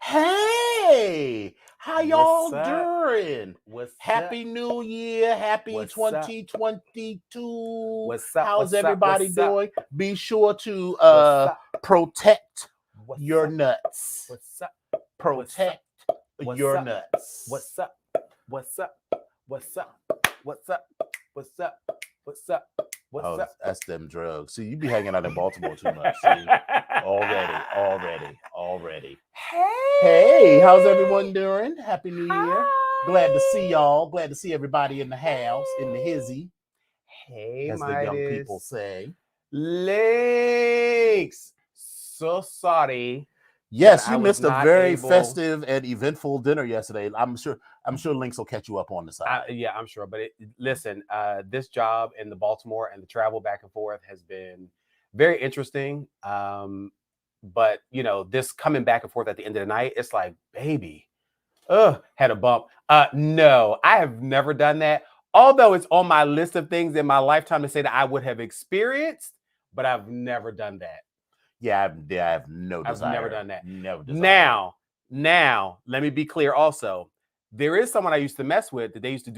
Hey, how y'all doing? Happy up? New Year. Happy What's 2022. What's up? How's everybody doing? Be sure to What's up? protect What's your up? nuts. What's up? Protect What's your up? nuts. What's up? What's up? What's up? What's up? What's up? What's up? What's Oh, up? that's them drugs. See, you be hanging out in Baltimore too much. See, already. Hey, how's everyone doing? Happy New Year. Glad to see y'all. Glad to see everybody in the house, in the hizzy, Hey, as the young people say. Links. So sorry. Yes, you missed a very festive and eventful dinner yesterday. I'm sure Links will catch you up on the side. Yeah, I'm sure. But listen, this job in the Baltimore and the travel back and forth has been very interesting. But this coming back and forth at the end of the night, it's like, baby, had a bump. No, I have never done that. Although it's on my list of things in my lifetime to say that I would have experienced, but I've never done that. Yeah, I have no desire. I've never done that. Never desire. Now, let me be clear also. There is someone I used to mess with that they used to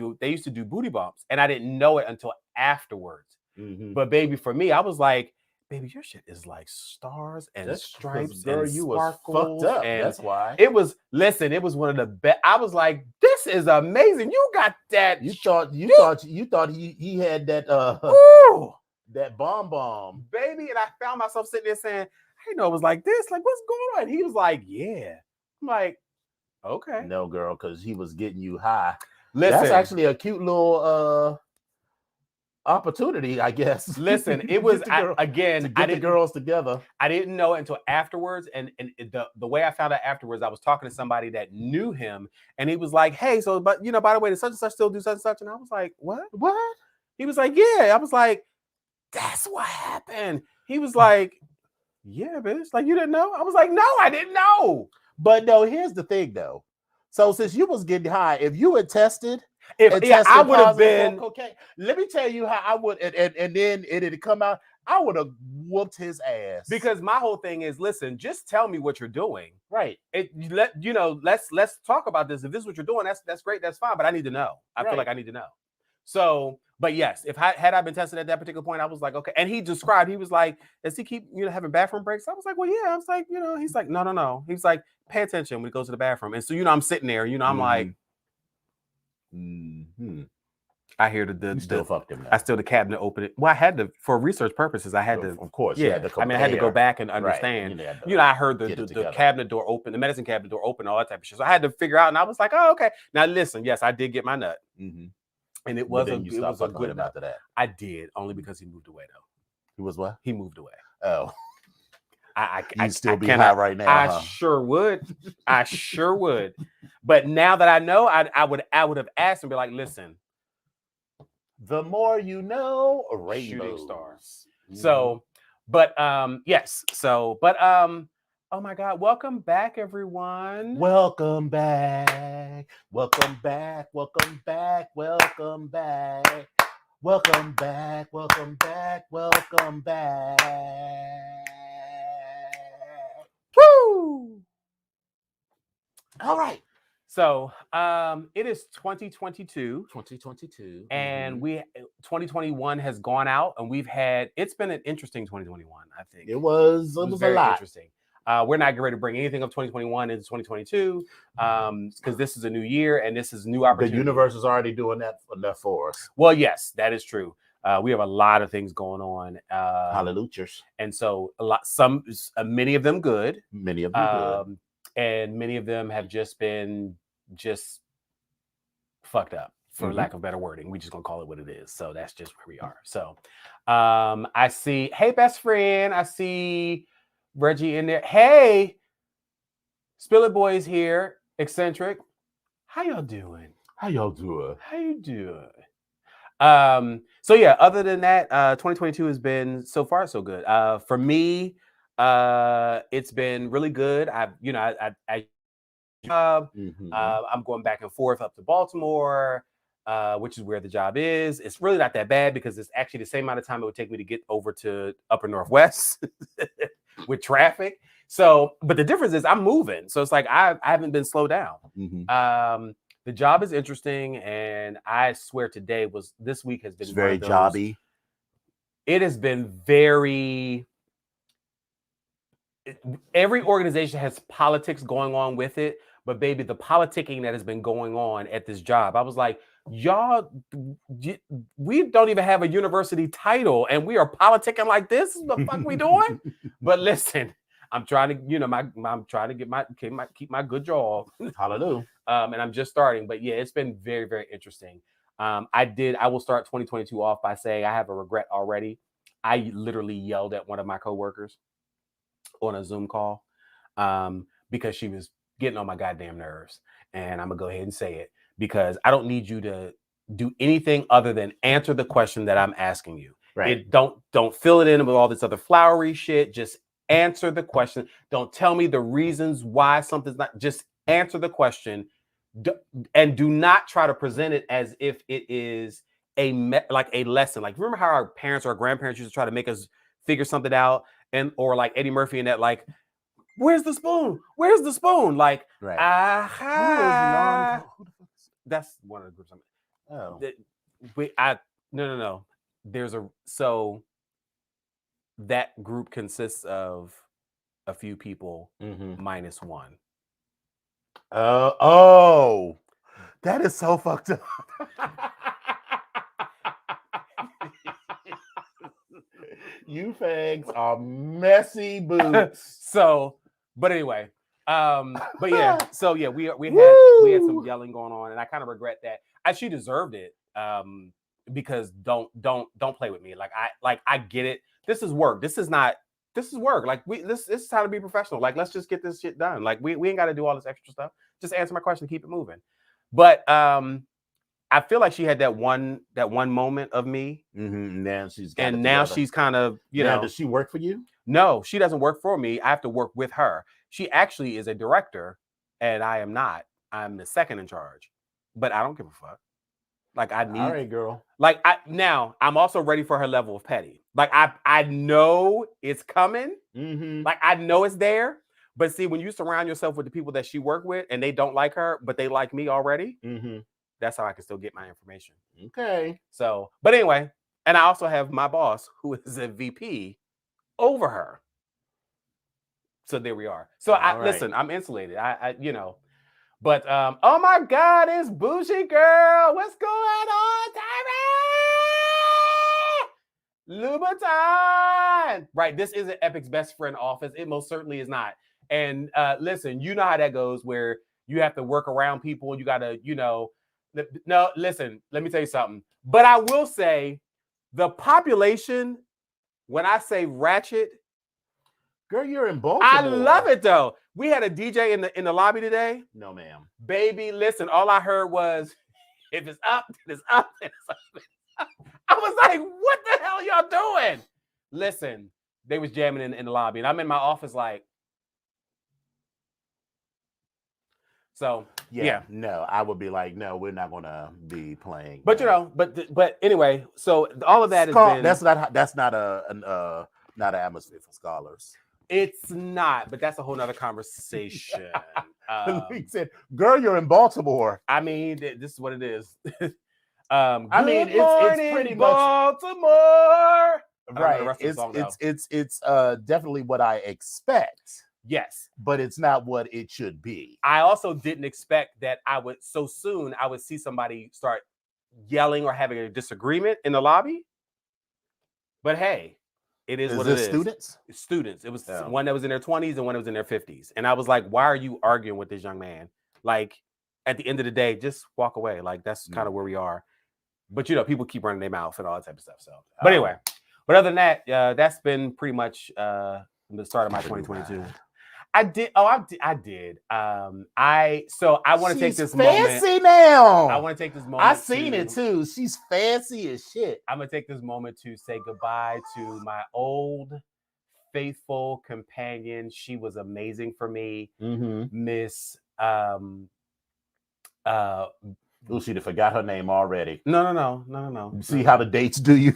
do booty bumps, and I didn't know it until afterwards. Mm-hmm. But baby, for me, I was like, baby, your shit is like stars and stripes girl, and you sparkles. was fucked up. And that's why. It was one of the best. I was like, this is amazing. You got that. You thought he had that that bomb. Baby, and I found myself sitting there saying, I didn't know it was like this. Like, what's going on? He was like, yeah. I'm like, okay. No, girl, because he was getting you high. Listen, that's actually a cute little opportunity, I guess. Listen, it was to get the girls together. I didn't know it until afterwards, and the way I found out afterwards, I was talking to somebody that knew him, and he was like, "Hey, so by the way, does such and such still do such and such?" And I was like, "What? What?" He was like, "Yeah." I was like, "That's what happened." He was like, "Yeah, bitch. Like you didn't know?" I was like, "No, I didn't know." But no, here's the thing, though. So since you was getting high, if you had tested. I would have been cocaine. Let me tell you how I would, and then it'd come out. I would have whooped his ass. Because my whole thing is, listen, just tell me what you're doing. Right. Let's talk about this. If this is what you're doing, that's great. That's fine. But I need to know. I feel like I need to know. So, but yes, had I been tested at that particular point, I was like, okay. And he described, he was like, does he keep having bathroom breaks? I was like, well, yeah. I was like, he's like, no. He's like, pay attention when he goes to the bathroom. And so, I'm sitting there, I'm like. Mm-hmm. I hear the still fucked him. I still the cabinet open it. Well, I had to for research purposes. I had to, of course. Yeah, I had to go back and understand. Right. I heard the cabinet door open, the medicine cabinet door open, all that type of shit. So I had to figure out, and I was like, oh, okay. Now listen, yes, I did get my nut, and it was a good nut. After that. I did only because he moved away though. He was what? He moved away. Oh. I still be high right now. I sure would. I sure would. But now that I know, I would have asked him, be like, listen. The more you know, shooting stars. So, but yes. So, but oh my God, welcome back, everyone. Welcome back. Welcome back. Welcome back. Welcome back. Welcome back. Welcome back. Welcome back. Woo! All right. So it is 2022. 2022. And 2021 has gone out, and it's been an interesting 2021, I think. It was very a lot. Interesting. We're not ready to bring anything of 2021 into 2022 because this is a new year and this is new opportunity. The universe is already doing that for us. Well, yes, that is true. We have a lot of things going on. Hallelujah. And so many of them good. Many of them good. And many of them have just been fucked up, for lack of better wording. We're just gonna call it what it is. So that's just where we are. So I see, hey, best friend, I see Reggie in there. Hey, Spill It Boys here, eccentric. How y'all doing? How you doing? So yeah, other than that, 2022 has been so far so good. For me, it's been really good. I'm going back and forth up to Baltimore, which is where the job is. It's really not that bad because it's actually the same amount of time it would take me to get over to Upper Northwest with traffic. So, but the difference is I'm moving. So it's like I haven't been slowed down. Mm-hmm. The job is interesting, and I swear this week has been very jobby. It has been very. Every organization has politics going on with it, but baby, the politicking that has been going on at this job, I was like, y'all, we don't even have a university title, and we are politicking like this. What the fuck we doing? But listen, I'm trying to, I'm trying to keep my good job. Hallelujah. And I'm just starting, but yeah, it's been very, very interesting. I will start 2022 off by saying I have a regret already. I literally yelled at one of my coworkers on a Zoom call because she was getting on my goddamn nerves. And I'm gonna go ahead and say it because I don't need you to do anything other than answer the question that I'm asking you. Right. Don't fill it in with all this other flowery shit. Just answer the question. Don't tell me the reasons why something's not. Just answer the question, and do not try to present it as if it is like a lesson. Like remember how our parents or our grandparents used to try to make us figure something out, and or like Eddie Murphy and that, like, where's the spoon? Where's the spoon? Like, right. Aha. That's one of the groups. Oh, no. So that group consists of a few people minus one. Oh, that is so fucked up. You fags are messy boots. So, but anyway, but yeah, so yeah, we had some yelling going on, and I kind of regret that. She deserved it. Because don't play with me. Like I get it. This is work. This is work. Like this is how to be professional. Like let's just get this shit done. Like we ain't got to do all this extra stuff. Just answer my question, keep it moving. But I feel like she had that one moment of me. Mm-hmm. Now she's kind of, does she work for you? No, she doesn't work for me. I have to work with her. She actually is a director, and I am not. I'm the second in charge. But I don't give a fuck. Like I need. All right, girl. Like now I'm also ready for her level of petty. Like I know it's coming. Mm-hmm. Like I know it's there. But see, when you surround yourself with the people that she work with and they don't like her, but they like me already, that's how I can still get my information. Okay. So, but anyway, and I also have my boss who is a VP over her. So there we are. So listen, I'm insulated. But oh my God, it's Bougie Girl. What's going on, Tyree? Louboutin. Right, this isn't Epic's best friend office. It most certainly is not. And listen, you know how that goes, where you have to work around people and you gotta, no, listen, let me tell you something. But I will say the population, when I say ratchet, girl, you're in Baltimore. I love it though. We had a DJ in the lobby today. No, ma'am. Baby, listen, all I heard was, if it's up, it's up, it's up. I was like, what the hell y'all doing? Listen, they was jamming in the lobby, and I'm in my office like, so yeah. No, I would be like, no, we're not gonna be playing. But but anyway, so all of that is that's not an atmosphere for scholars. It's not, but that's a whole nother conversation. He said, "Girl, you're in Baltimore." I mean, this is what it is. I mean, it's pretty Baltimore. Right. It's definitely what I expect. Yes, but it's not what it should be. I also didn't expect that I would see somebody start yelling or having a disagreement in the lobby. But hey, it is what it is. Students? It's students. It was one that was in their 20s and one that was in their 50s. And I was like, why are you arguing with this young man? Like, at the end of the day, just walk away. Like, that's kind of where we are. But, people keep running their mouth and all that type of stuff. So, but anyway, but other than that, that's been pretty much the start of my 2022. I did. I did. I want to take this fancy moment. Now. I want to take this moment. I seen it too. She's fancy as shit. I'm gonna take this moment to say goodbye to my old faithful companion. She was amazing for me, Miss Oh, she'd have forgot her name already. No. See how the dates do you?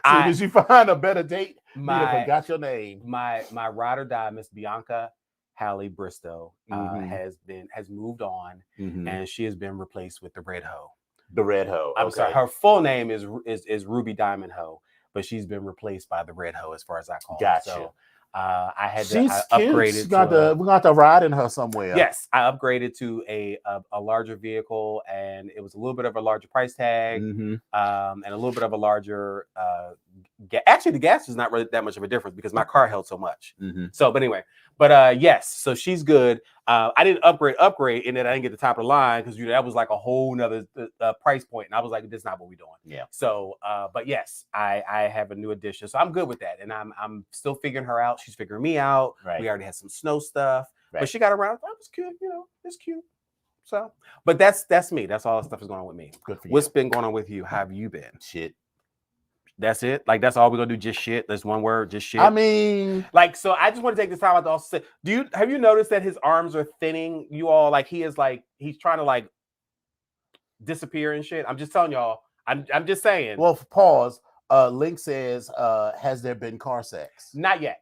As soon as you find a better date, you'd have forgot your name. My ride or die, Miss Bianca Hallie Bristow, has moved on, and she has been replaced with the Red Hoe. The Red Hoe. I'm sorry, her full name is Ruby Diamond Hoe, but she's been replaced by the Red Hoe, as far as I call her. So I had to upgrade it. We got to ride in her somewhere. Yes, I upgraded to a larger vehicle, and it was a little bit of a larger price tag, and a little bit of a larger. Actually, the gas is not really that much of a difference because my car held so much. So, but anyway, yes, so she's good. I didn't upgrade, and then I didn't get the top of the line because that was like a whole nother price point, and I was like, this is not what we're doing. Yeah. So, but yes, I have a new addition, so I'm good with that, and I'm still figuring her out. She's figuring me out. Right. We already had some snow stuff, but she got around. That was cute, it's cute. So, but that's me. That's all the stuff is going on with me. Good for you. What's been going on with you? How have you been? Shit. That's it. Like that's all we're gonna do. Just shit. That's one word. Just shit. I mean, like, so I just want to take this time out to also say, have you noticed that his arms are thinning? You all like he's trying to like disappear and shit. I'm just telling y'all. I'm just saying. Well, pause. Link says, has there been car sex? Not yet.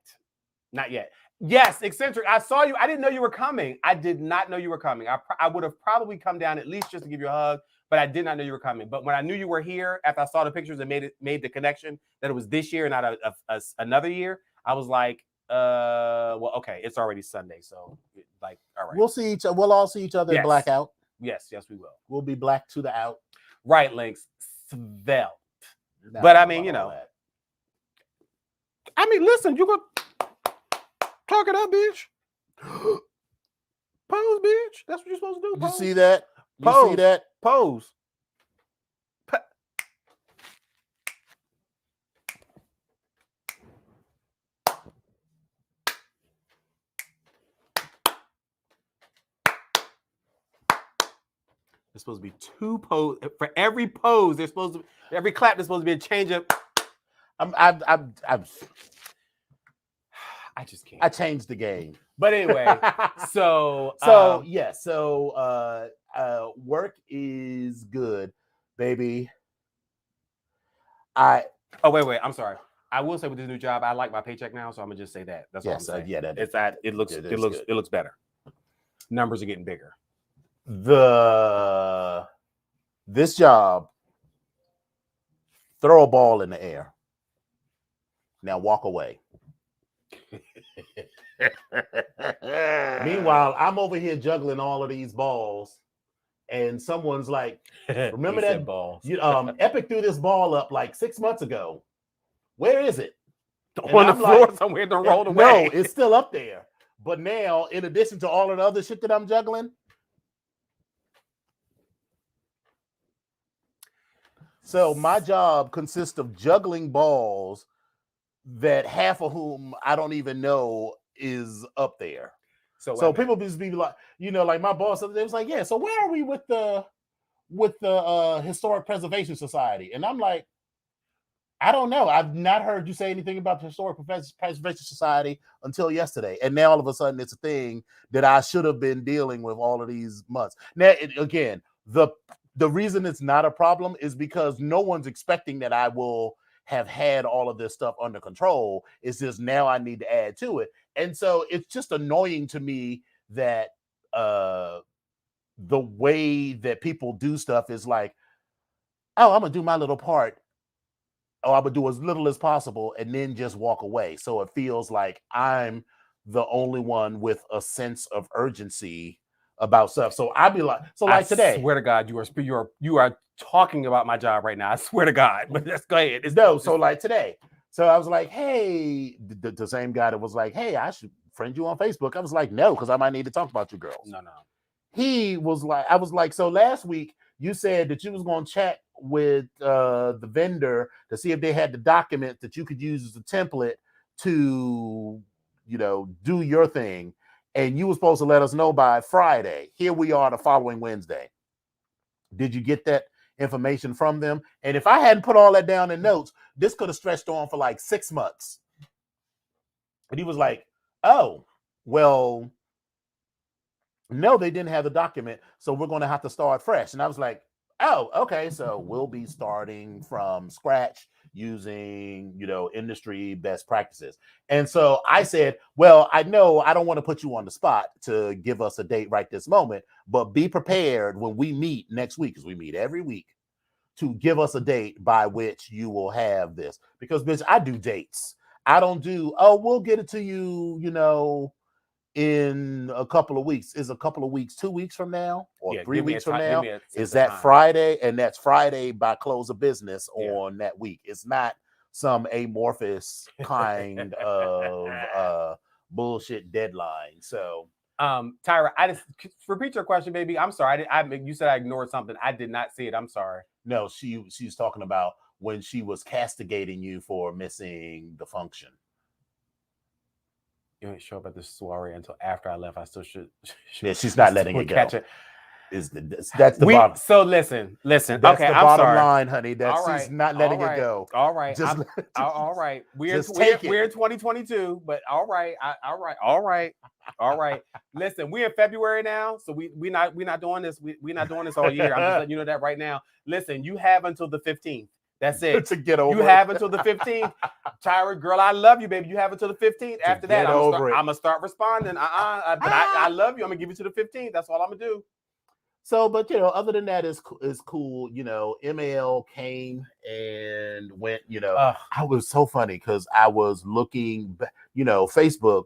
Yes, eccentric. I saw you. I didn't know you were coming. I did not know you were coming. I would have probably come down at least just to give you a hug. But I did not know you were coming. But when I knew you were here, after I saw the pictures and made the connection that it was this year and not another year, I was like, well, okay, it's already Sunday, so like, all right. We'll all see each other in blackout. Yes, we will. We'll be black to the out. Right, Links. Svelte. But I mean, listen, you go talk it up, bitch. Pose, bitch. That's what you're supposed to do. Pose. You see that? Pose. You see that? Pose. There's supposed to be 2 pose for every pose. Every clap. There's supposed to be a change of. I just can't. I changed the game. But anyway, so work is good, baby. Wait. I'm sorry. I will say with this new job, I like my paycheck now, so I'm gonna just say that. That's all I'm saying. It looks better. Numbers are getting bigger. This job, throw a ball in the air. Now walk away. Meanwhile, I'm over here juggling all of these balls, and someone's like, "Remember that ball? Epic threw this ball up like 6 months ago. Where is it? On the floor somewhere? Don't roll away. No, it's still up there. But now, in addition to all of the other shit that I'm juggling, so my job consists of juggling balls that half of whom I don't even know is up there. So people just be like, like my boss, they was like, yeah, so where are we with the Historic Preservation Society? And I'm like, I don't know. I've not heard you say anything about the Historic Preservation Society until yesterday. And now all of a sudden it's a thing that I should have been dealing with all of these months. Now, again, the reason it's not a problem is because no one's expecting that I will have had all of this stuff under control. It's just now I need to add to it. And so it's just annoying to me that the way that people do stuff is like, oh, I'm going to do my little part. Oh, I'm going to do as little as possible and then just walk away. So it feels like I'm the only one with a sense of urgency about stuff. So I'd be like, today. I swear to God, you are talking about my job right now. I swear to God. But let's go ahead. Today. So I was like, hey, the same guy that was like, hey, I should friend you on Facebook. I was like, no, because I might need to talk about you girls. No. He was like, I was like, so last week you said that you was going to chat with the vendor to see if they had the document that you could use as a template to, do your thing. And you were supposed to let us know by Friday. Here we are the following Wednesday. Did you get that information from them? And if I hadn't put all that down in notes, this could have stretched on for like 6 months. And he was like, oh, well, no, they didn't have the document, so we're going to have to start fresh. And I was like, oh, okay, so we'll be starting from scratch using, industry best practices. And so I said, well, I know I don't want to put you on the spot to give us a date right this moment, but be prepared when we meet next week, because we meet every week, to give us a date by which you will have this. Because, bitch, I do dates. I don't do, we'll get it to you, in a couple of weeks. Is a couple of weeks 2 weeks from now or 3 weeks from now? Is that Friday? And that's Friday by close of business on that week. It's not some amorphous kind of bullshit deadline. So Tyra, I just repeat your question, baby. I'm sorry. You said I ignored something. I did not see it. I'm sorry. No, she's talking about when she was castigating you for missing the function. You didn't show up at the soiree until after I left. I still should. Yeah, she's not letting it go. Catch it. That's the bottom. So listen. That's okay, the bottom line, honey. She's not letting it go. All right. All right. We're in 2022, but all right. Listen, we're in February now, so we're not doing this. We're not doing this all year. I'm just letting you know that right now. Listen, you have until the 15th. That's it. To get over you have until the 15th. Tyra, girl, I love you, baby. You have until the 15th. After that, I'm gonna start responding. But I love you. I'm gonna give you to the 15th. That's all I'm gonna do. So, but other than that is cool. ML came and went. I was so funny because I was looking. Facebook.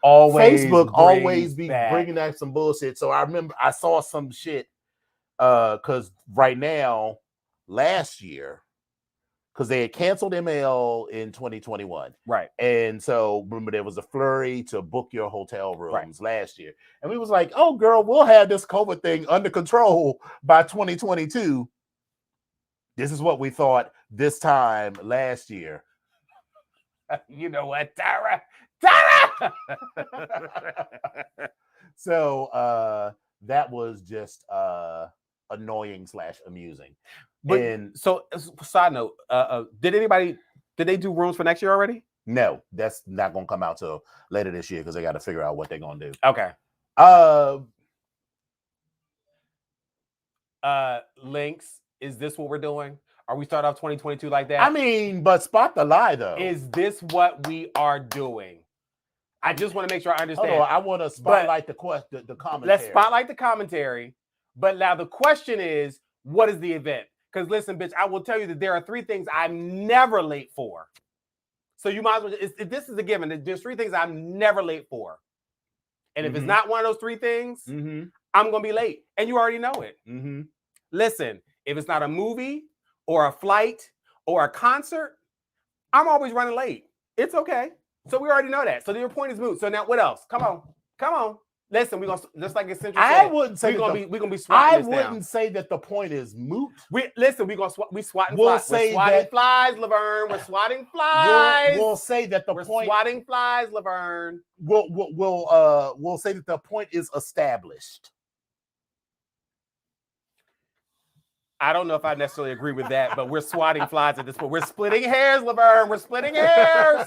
Always be bringing back some bullshit. So I remember I saw some shit. Because right now, last year, because they had canceled ML in 2021. Right. And so remember there was a flurry to book your hotel rooms last year. And we was like, oh girl, we'll have this COVID thing under control by 2022. This is what we thought this time last year. You know what, Tyra? So that was just annoying / amusing. But so side note, did they do rooms for next year already? No, that's not gonna come out till later this year because they got to figure out what they're gonna do. Okay. Links, is this what we're doing? Are we start off 2022 like that? I mean, but spot the lie though. Is this what we are doing? I just want to make sure I understand. Hold on, I want to spotlight the commentary. Let's spotlight the commentary. But now the question is, what is the event? Because listen, bitch, I will tell you that there are 3 things I'm never late for. So you might as well, this is a given. There's 3 things I'm never late for. And if it's not one of those 3 things, I'm going to be late. And you already know it. Listen, if it's not a movie or a flight or a concert, I'm always running late. It's okay. So we already know that. So your point is moot. So now what else? Come on. Listen, we're gonna just like Essential said. I wouldn't say we're gonna be swatting this down. I wouldn't say that the point is moot. We're swatting flies. We're swatting flies, Laverne. We're swatting flies. We'll say that we're swatting flies, Laverne. We'll say that the point is established. I don't know if I necessarily agree with that, but we're swatting flies at this point. We're splitting hairs, Laverne. We're splitting hairs.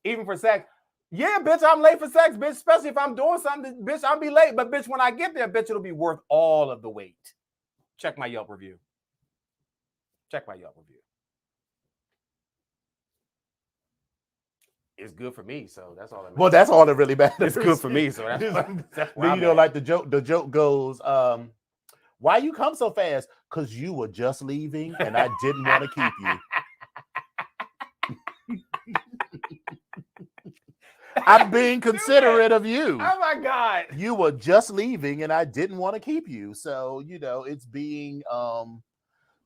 Even for sex. Yeah, bitch, I'm late for sex, bitch. Especially if I'm doing something, bitch, I'll be late. But bitch, when I get there, bitch, it'll be worth all of the wait. Check my Yelp review. It's good for me, so that's all that matters. Well, that's all that really matters. It's good for me, so that's like the joke goes, why you come so fast? Because you were just leaving and I didn't want to keep you. I'm being considerate of you. Oh my God. You were just leaving and I didn't want to keep you. So, it's being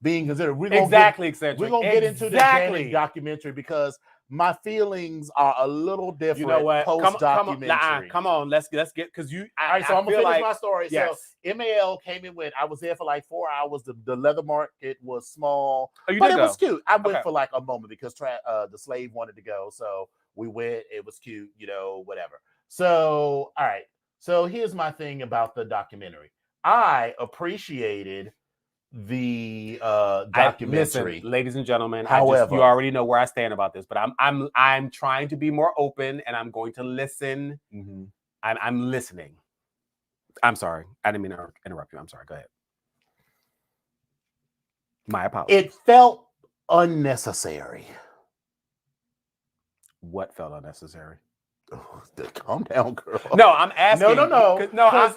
considered. We're going to get into the Janet documentary because my feelings are a little different. You know what? Post-documentary. Come on. Let's get, because you. All right, so I'm going to finish my story. Yes. So MAL came and went. I was there for like 4 hours. The leather market was small, but it was cute. I went for like a moment because the slave wanted to go. So we went. It was cute, whatever. So, all right. So here's my thing about the documentary. I appreciated the documentary. Listen, ladies and gentlemen, however, you already know where I stand about this, but I'm trying to be more open and I'm going to listen. I'm listening. I'm sorry. I didn't mean to interrupt you. I'm sorry. Go ahead. My apologies. It felt unnecessary. What felt unnecessary? Oh, calm down, girl. No, I'm asking. No.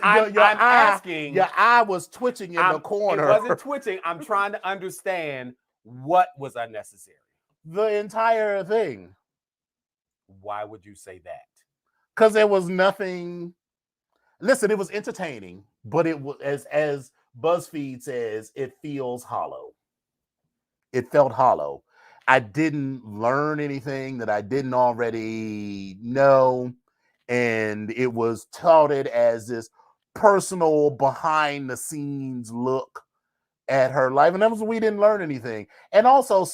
I'm asking. Your eye was twitching in the corner. It wasn't twitching. I'm trying to understand what was unnecessary. The entire thing. Why would you say that? Because there was nothing. Listen, it was entertaining, but it was as BuzzFeed says, it feels hollow. It felt hollow. I didn't learn anything that I didn't already know. And it was touted as this personal behind the scenes look at her life. And that was, we didn't learn anything. And also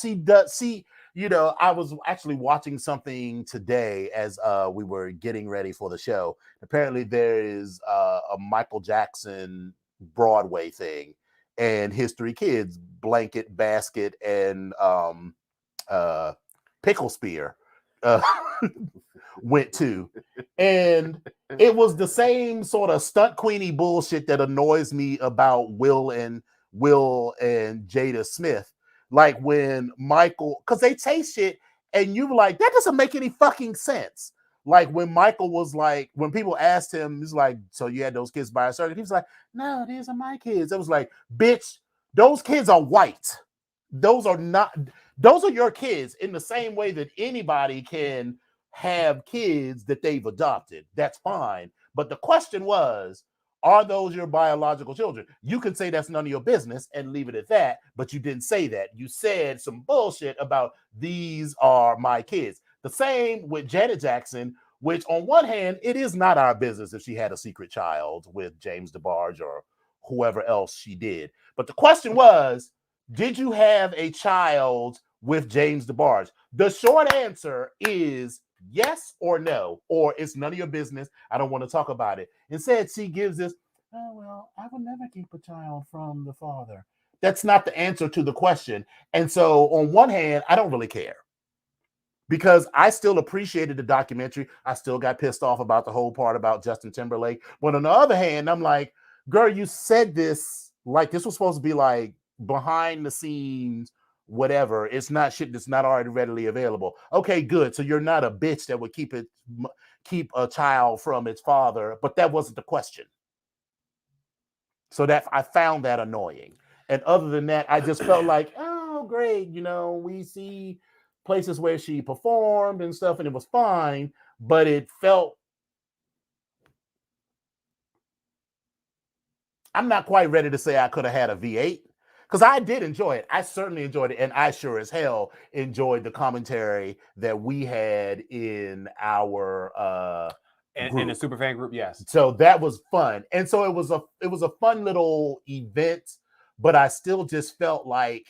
I was actually watching something today as we were getting ready for the show. Apparently there is a Michael Jackson Broadway thing, and his 3 kids, Blanket, Basket, and Pickle Spear, went to. And it was the same sort of stunt queenie bullshit that annoys me about Will and Jada Smith. Like when Michael, because they say shit and you were like, that doesn't make any fucking sense. Like when Michael was like, when people asked him, he's like, so you had those kids by a certain, he was like, no, these are my kids. It was like, bitch, those kids are white. Those are your kids, in the same way that anybody can have kids that they've adopted. That's fine. But the question was, are those your biological children? You can say that's none of your business and leave it at that, but you didn't say that. You said some bullshit about these are my kids. The same with Janet Jackson, which on one hand, it is not our business if she had a secret child with James DeBarge or whoever else she did. But the question was, did you have a child with James DeBarge? The short answer is yes or no, or it's none of your business. I don't want to talk about it. Instead, she gives this, oh, well, I will never keep a child from the father. That's not the answer to the question. And so on one hand, I don't really care, because I still appreciated the documentary. I still got pissed off about the whole part about Justin Timberlake. But on the other hand, I'm like, girl, you said this like this was supposed to be like behind the scenes, whatever. It's not shit that's not already readily available. Okay, good. So you're not a bitch that would keep a child from its father, but that wasn't the question. So that I found that annoying. And other than that, I just felt like, oh, great. We see places where she performed and stuff, and it was fine, but it felt, I'm not quite ready to say I could have had a V8, because I did enjoy it. I certainly enjoyed it, and I sure as hell enjoyed the commentary that we had in our in the superfan group. Yes, so that was fun, and so it was a fun little event. But I still just felt like,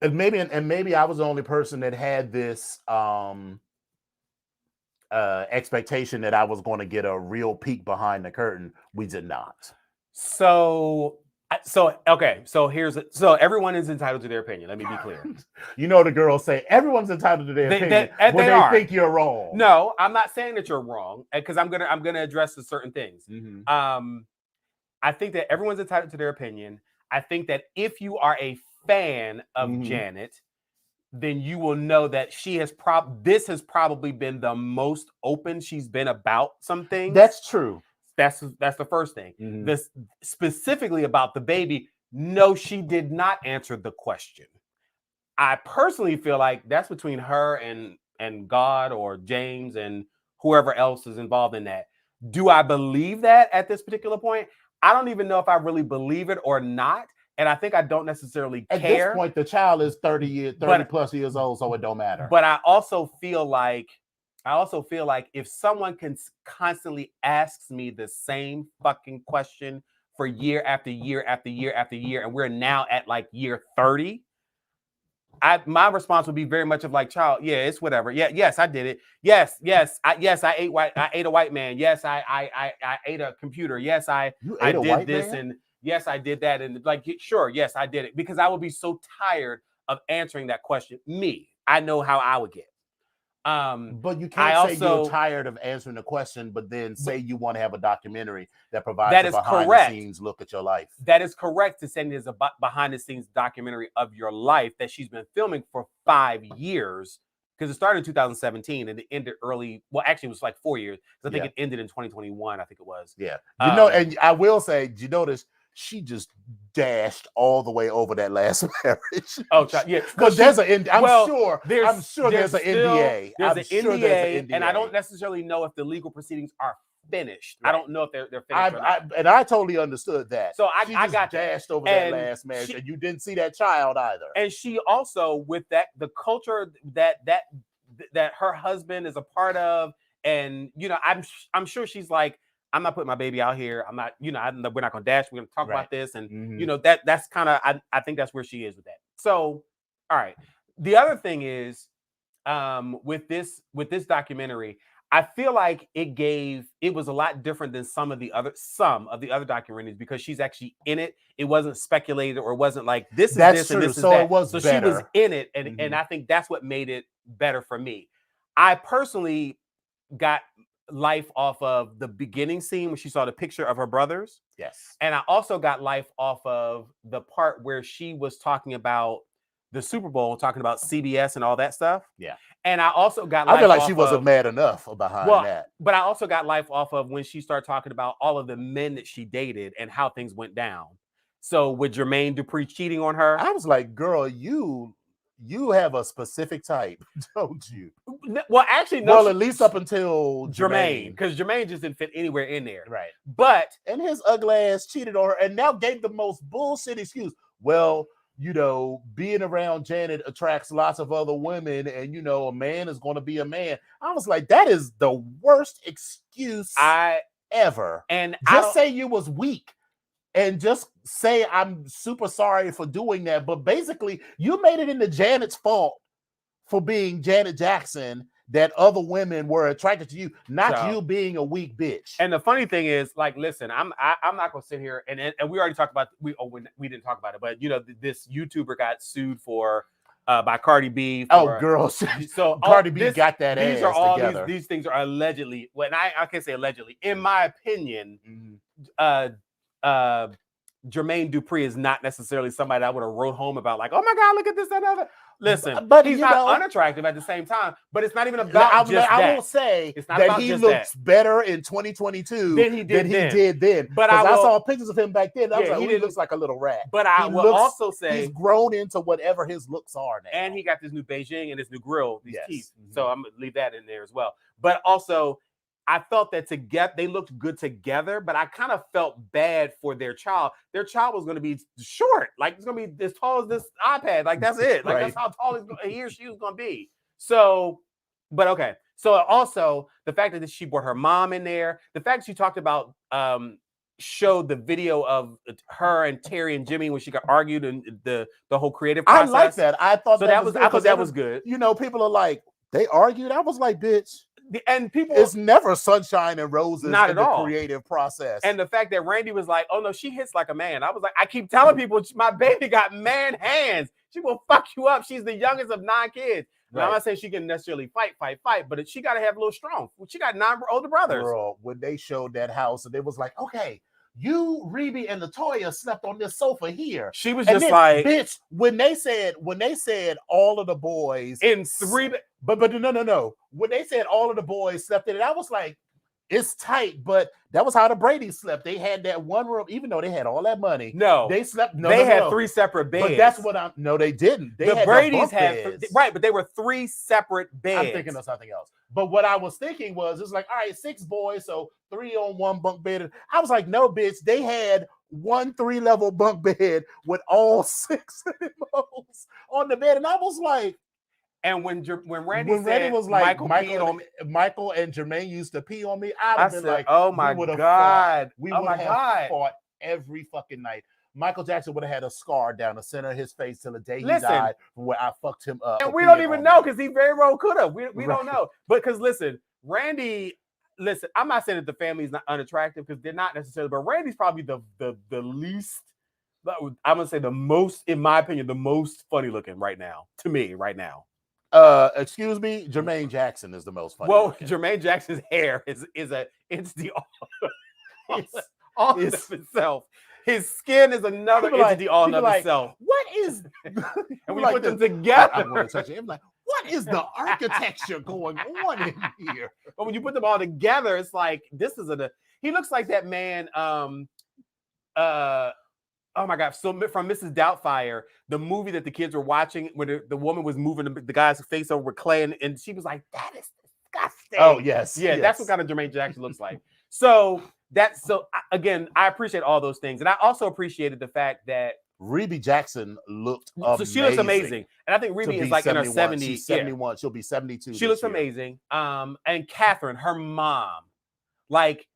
and maybe I was the only person that had this expectation that I was going to get a real peek behind the curtain. We did not. So okay. So everyone is entitled to their opinion. Let me be clear. The girls say everyone's entitled to their opinion when they think you're wrong. No, I'm not saying that you're wrong, because I'm gonna address certain things. Mm-hmm. I think that everyone's entitled to their opinion. I think that if you are a fan of Mm-hmm. Janet, then you will know that this has probably been the most open she's been about some things. That's true. That's the first thing. Mm-hmm. This specifically about the baby. No, she did not answer the question. I personally feel like that's between her and God or James and whoever else is involved in that. Do I believe that at this particular point? I don't even know if I really believe it or not. And I think I don't necessarily care. At this point, the child is 30 plus years old, so it don't matter. But I also feel like if someone constantly asks me the same fucking question for year after year after year after year, and we're now at like year 30, my response would be very much of like, child, yeah, it's whatever. Yeah, yes, I did it. Yes, I ate a white man. Yes, I ate a computer. Yes, I did this man? And yes, I did that. And like, sure, yes, I did it, because I would be so tired of answering that question. I know how I would get. But you can't say you're tired of answering the question, but then say you want to have a documentary that provides a behind-the-scenes look at your life. That is correct to send as a behind-the-scenes documentary of your life that she's been filming for 5 years, because it started in 2017 and it ended early. Well, actually, it was like 4 years. I think it ended in 2021. I think it was. Yeah, and I will say, did you notice? She just dashed all the way over that last marriage. Oh, yeah, because there's an. I'm sure there's an NDA. There's an NDA, and I don't necessarily know if the legal proceedings are finished. Right. I don't know if they're finished. And I totally understood that. So I got dashed over that last marriage, and you didn't see that child either. And she also, with that, the culture that her husband is a part of, and I'm sure she's like, I'm not putting my baby out here. I'm not, we're not going to dash. We're going to talk about this. And, that's kind of, I think that's where she is with that. So, all right. The other thing is, with this documentary, I feel like it was a lot different than some of the other documentaries, because she's actually in it. It wasn't speculated, or it wasn't like this is this and this is that. It was better. She was in it. And I think that's what made it better for me. I personally got life off of the beginning scene when she saw the picture of her brothers. Yes. And I also got life off of the part where she was talking about the Super Bowl, talking about CBS and all that stuff. Yeah. And I also got life I feel like she wasn't mad enough behind that. But I also got life off of when she started talking about all of the men that she dated and how things went down. So with Jermaine Dupri cheating on her, I was like, girl, you have a specific type, don't you? Well, actually, no. Well, at least up until Jermaine, because Jermaine just didn't fit anywhere in there. Right. But and his ugly ass cheated on her, and now gave the most bullshit excuse. Well, being around Janet attracts lots of other women, and a man is going to be a man. I was like, that is the worst excuse ever. And just say you was weak. And just say, I'm super sorry for doing that. But basically, you made it into Janet's fault for being Janet Jackson, that other women were attracted to you, not you being a weak bitch. And the funny thing is, like, listen, I'm not going to sit here, and we already talked about, we didn't talk about it, but, this YouTuber got sued by Cardi B. Girls. So Cardi B got that ass together. These things are allegedly, I can't say allegedly, in my opinion, Jermaine Dupri is not necessarily somebody that I would have wrote home about, like, oh my God, look at this, that, other. Listen, but he's not unattractive at the same time, but it's not even about I will say that he looks better in 2022 than he did then. But I saw pictures of him back then. I was like, he looks like a little rat. But I will also say he's grown into whatever his looks are now. And he got this new Beijing and this new grill, these teeth. So I'm gonna leave that in there as well. But also, I felt that they looked good together, but I kind of felt bad for their child. Their child was going to be short, like it's going to be as tall as this iPad. Like that's it. Like that's how tall he or she was going to be. So, but okay. So also the fact that she brought her mom in there, the fact that she talked about showed the video of her and Terry and Jimmy when she got argued and the whole creative process. I like that. I thought that was good. People are like, they argued. I was like, bitch. And people, it's never sunshine and roses not in at all. The creative process. And the fact that Randy was like, oh no, she hits like a man. I was like, I keep telling people my baby got man hands. She will fuck you up. She's the youngest of 9 kids. Right. Now, I'm not saying she can necessarily fight, but she got to have a little strong. She got 9 older brothers. Girl, when they showed that house, and it was like, okay, you, Rebe, and LaToya slept on this sofa here. She was just like, bitch, when they said all of the boys in 3, but no. When they said all of the boys slept in it, I was like, it's tight, but that was how the Bradys slept. They had that one room, even though they had all that money. No, they slept. They had 3 separate beds. But that's what No, they didn't. The Bradys had right, but they were 3 separate beds. I'm thinking of something else. But what I was thinking was, it's like, all right, 6 boys, so 3 on 1 bunk bed. I was like, no, bitch. They had 1 3-level bunk bed with all 6 animals on the bed, and I was like. And when Randy was like, Michael and Jermaine used to pee on me, I said, like, oh my God. We would have fought every fucking night. Michael Jackson would have had a scar down the center of his face till the day he died, where I fucked him up. And we don't even know, because he very well could have. We don't know. But because Randy, I'm not saying that the family is not unattractive, because they're not necessarily, but Randy's probably the least, I'm going to say the most, in my opinion, the most funny looking right now, to me, right now. Excuse me, Jermaine Jackson is the most funny. Well, looking. Jermaine Jackson's hair is an entity all in itself. His skin is another entity all in itself. What is? And we put them together. I'm going to touch it. I'm like, what is the architecture going on in here? But when you put them all together, it's like this is he looks like that man. Oh my God! So from Mrs. Doubtfire, the movie that the kids were watching, when the woman was moving the guy's face over with clay, and she was like, "That is disgusting." Oh yes, yeah, yes. That's what kind of Jermaine Jackson looks like. Again, I appreciate all those things, and I also appreciated the fact that Ruby Jackson looked amazing. So she looks amazing, and I think Ruby is like 71. In her 70s. She's 71. Yeah. She'll be 72. She looks amazing. And Catherine, her mom, like.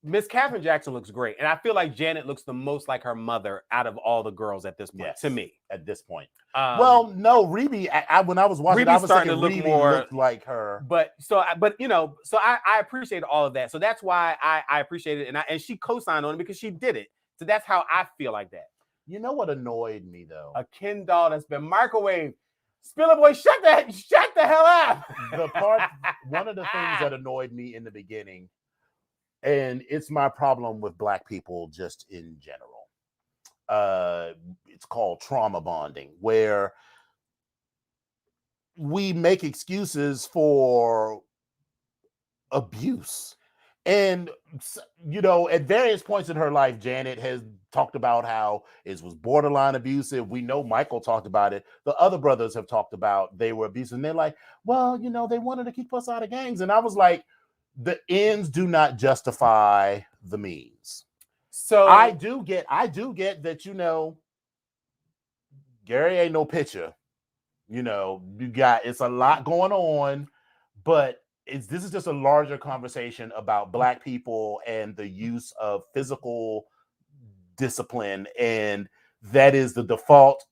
Miss Catherine Jackson looks great, and I feel like Janet looks the most like her mother out of all the girls at this point. Yes, to me, at this point. Well, no, Reby. When I was watching, I was starting to look more like her. But I appreciate all of that. So that's why I appreciate it, and she co-signed on it because she did it. So that's how I feel like that. You know what annoyed me though? A Ken doll that's been microwaved. Spiller boy, shut the hell up. One of the things that annoyed me in the beginning. And it's my problem with Black people just in general. It's called trauma bonding, where we make excuses for abuse. And, at various points in her life, Janet has talked about how it was borderline abusive. We know Michael talked about it. The other brothers have talked about they were abusive. And they're like, well, they wanted to keep us out of gangs. And I was like, the ends do not justify the means. So I do get that, Gary ain't no pitcher. It's a lot going on, but this is just a larger conversation about Black people and the use of physical discipline. And that is the default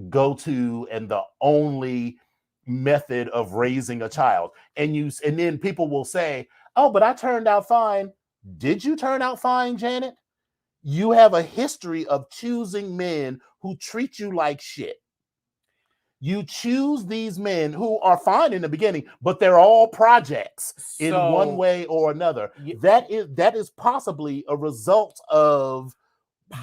go-to and the only method of raising a child. And then people will say, oh, but I turned out fine. Did you turn out fine, Janet? You have a history of choosing men who treat you like shit. You choose these men who are fine in the beginning, but they're all projects in one way or another. That is possibly a result of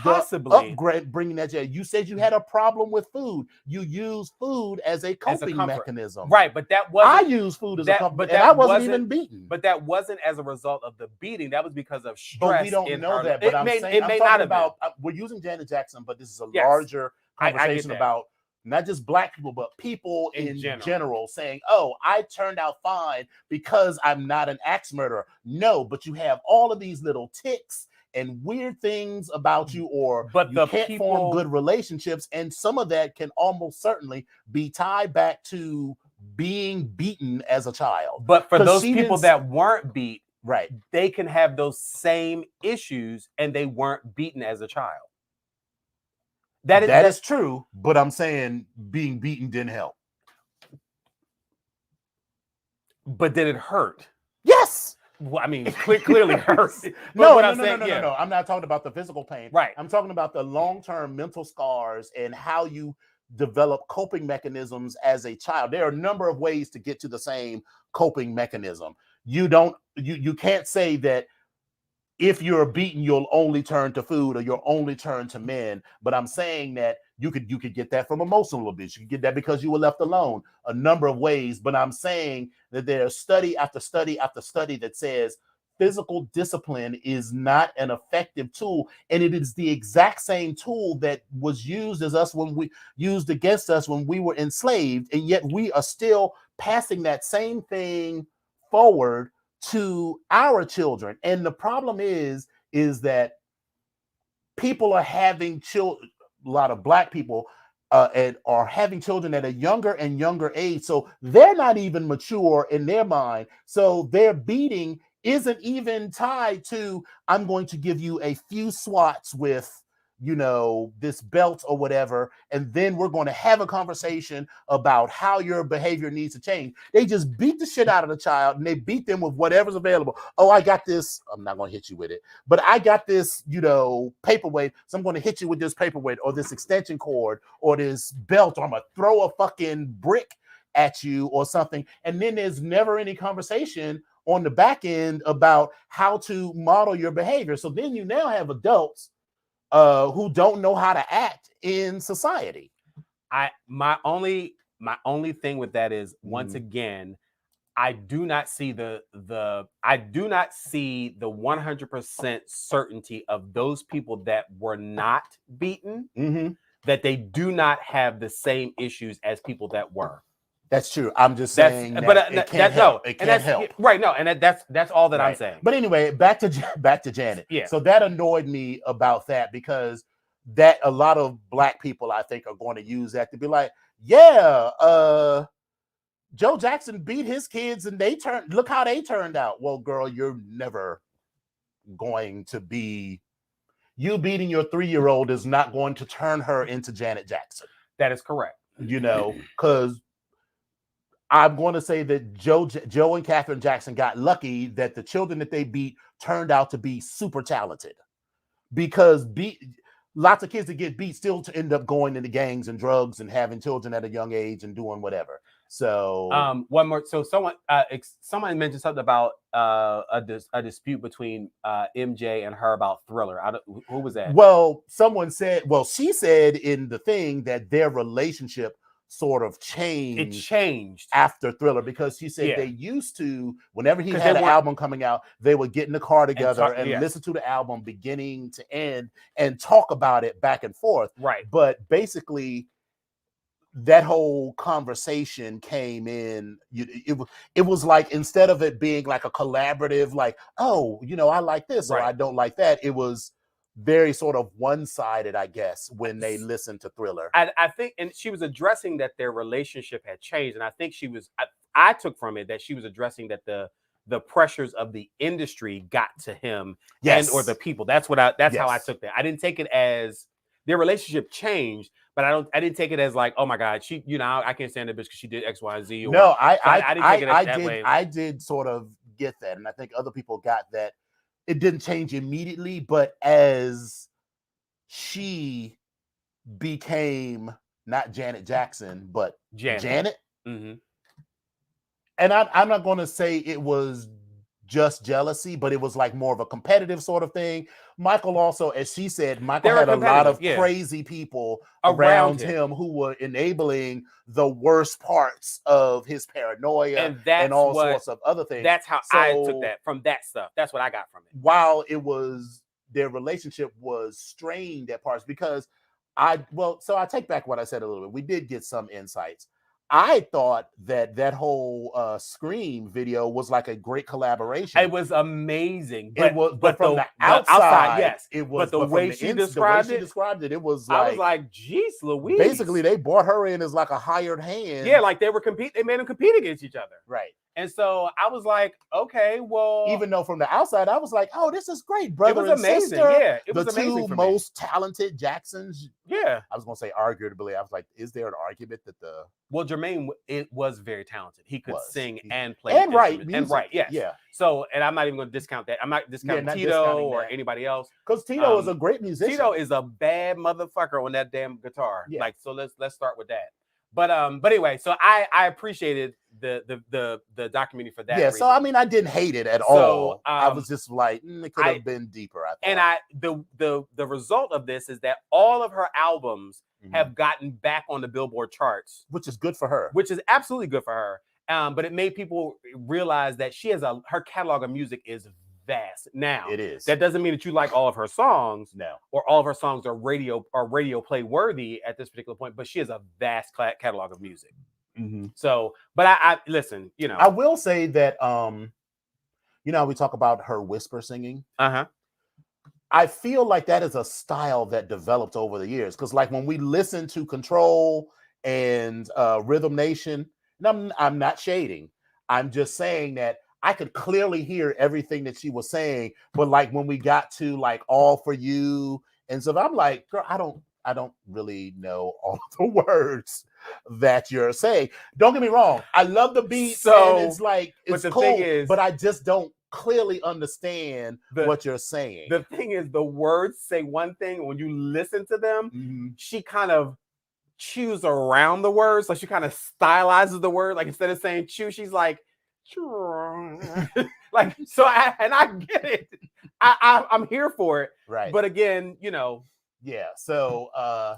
upgrade, bringing that. You said you had a problem with food. You use food as a coping mechanism, right? But that wasn't. I use food as a coping, and I wasn't even beaten. But that wasn't as a result of the beating. That was because of stress. But we don't know that. But I'm talking about. We're using Janet Jackson, but this is a larger conversation about not just Black people, but people in general saying, "Oh, I turned out fine because I'm not an axe murderer." No, but you have all of these little ticks and weird things about you, but you can't form good relationships. And some of that can almost certainly be tied back to being beaten as a child. But for those people that weren't beat, right, they can have those same issues and they weren't beaten as a child. That is true, but I'm saying being beaten didn't help. But did it hurt? Yes. Well, I mean, clearly hurts. No. I'm not talking about the physical pain. Right. I'm talking about the long-term mental scars and how you develop coping mechanisms as a child. There are a number of ways to get to the same coping mechanism. You can't say that if you're beaten, you'll only turn to food or you'll only turn to men. But I'm saying that you could get that from emotional abuse. You could get that because you were left alone, a number of ways. But I'm saying that there's study after study after study that says physical discipline is not an effective tool. And it is the exact same tool that was used against us when we were enslaved. And yet we are still passing that same thing forward to our children. And the problem is that people are having children, a lot of Black people and are having children at a younger and younger age. So they're not even mature in their mind. So their beating isn't even tied to, I'm going to give you a few swats with, this belt or whatever, and then we're going to have a conversation about how your behavior needs to change. They just beat the shit out of the child and they beat them with whatever's available. Oh, I got this. I'm not going to hit you with it, but I got this, paperweight. So I'm going to hit you with this paperweight or this extension cord or this belt, or I'm going to throw a fucking brick at you or something, and then there's never any conversation on the back end about how to model your behavior. So then you now have adults who don't know how to act in society. My only thing with that is, once again, I do not see the 100% certainty of those people that were not beaten, that they do not have the same issues as people that were. That's true. I'm just saying it can't help. It can't help. Right. No, and that's all that I'm saying. But anyway, back to Janet. Yeah. So that annoyed me about that, because that a lot of Black people, I think, are going to use that to be like, yeah, Joe Jackson beat his kids and look how they turned out. Well, girl, you're never going to be, you beating your 3-year-old is not going to turn her into Janet Jackson. That is correct. Because I'm going to say that Joe and Catherine Jackson got lucky that the children that they beat turned out to be super talented, because lots of kids that get beat still end up going into gangs and drugs and having children at a young age and doing whatever. So one more. So someone mentioned something about a dispute between MJ and her about Thriller. Who was that? Well, she said in the thing that their relationship sort of changed. It changed after Thriller, because she said they used to, whenever he had an album coming out, they would get in the car together and listen to the album beginning to end and talk about it back and forth. Right. But basically, that whole conversation came in. It was like, instead of it being like a collaborative, like, oh, I like this or I don't like that, it was very sort of one-sided, I guess, when they listened to Thriller. I think, and she was addressing that their relationship had changed, and I think she was. I took from it that she was addressing that the pressures of the industry got to him and or the people. That's how I took that. I didn't take it as their relationship changed, but I didn't take it as like, oh my God, she, I can't stand that bitch because she did X, Y, and Z. No, I didn't take it that way. I did sort of get that, and I think other people got that. It didn't change immediately, but as she became not Janet Jackson, but Janet. Mm-hmm. And I'm not going to say it was just jealousy, but it was like more of a competitive sort of thing. Michael also, as she said, Michael had a lot of crazy people around him who were enabling the worst parts of his paranoia and all sorts of other things. That's how I took that from that stuff. That's what I got from it. While their relationship was strained at parts, because so I take back what I said a little bit. We did get some insights. I thought that whole Scream video was like a great collaboration. It was amazing. But from the outside, yes, it was. But the way she described it, it was. I was like, "Geez, Louise!" Basically, they brought her in as like a hired hand. Yeah, like they made them compete against each other. Right. And so I was like, okay, well, even though from the outside I was like, oh, this is great, brother. It was amazing. Sister, yeah, it was the amazing. Two most talented Jacksons. Yeah, I was gonna say arguably. I was like, is there an argument that Jermaine, it was very talented. He could sing and play and write music. And write. Yes. Yeah. So, and I'm not even going to discount that. I'm not discounting Tito or anybody else, because Tito is a great musician. Tito is a bad motherfucker on that damn guitar. Yeah. Like, so let's start with that. But anyway, so I appreciated the documentary for that. Yeah, reason. so I mean, I didn't hate it at all. I was just like, it could have been deeper. I thought. And the result of this is that all of her albums have gotten back on the Billboard charts, which is good for her. Which is absolutely good for her. But it made people realize that her catalog of music is vast. Now it is. That doesn't mean that you like all of her songs, no, or all of her songs are radio play worthy at this particular point. But she has a vast catalog of music. Mm-hmm. So, but I listen. I will say that we talk about her whisper singing. I feel like that is a style that developed over the years, because like when we listen to Control and Rhythm Nation, and I'm not shading. I'm just saying that I could clearly hear everything that she was saying, but like when we got to like All For You and stuff, I'm like, girl, I don't really know all the words that you're saying. Don't get me wrong, I love the beat, so and it's like it's cool, thing is, but I just don't clearly understand what you're saying. The thing is, the words say one thing. When you listen to them, she kind of chews around the words. Like she kind of stylizes the word. Like instead of saying chew, she's like, like, so I get it. I'm here for it. Right. But again, you know. Yeah. So I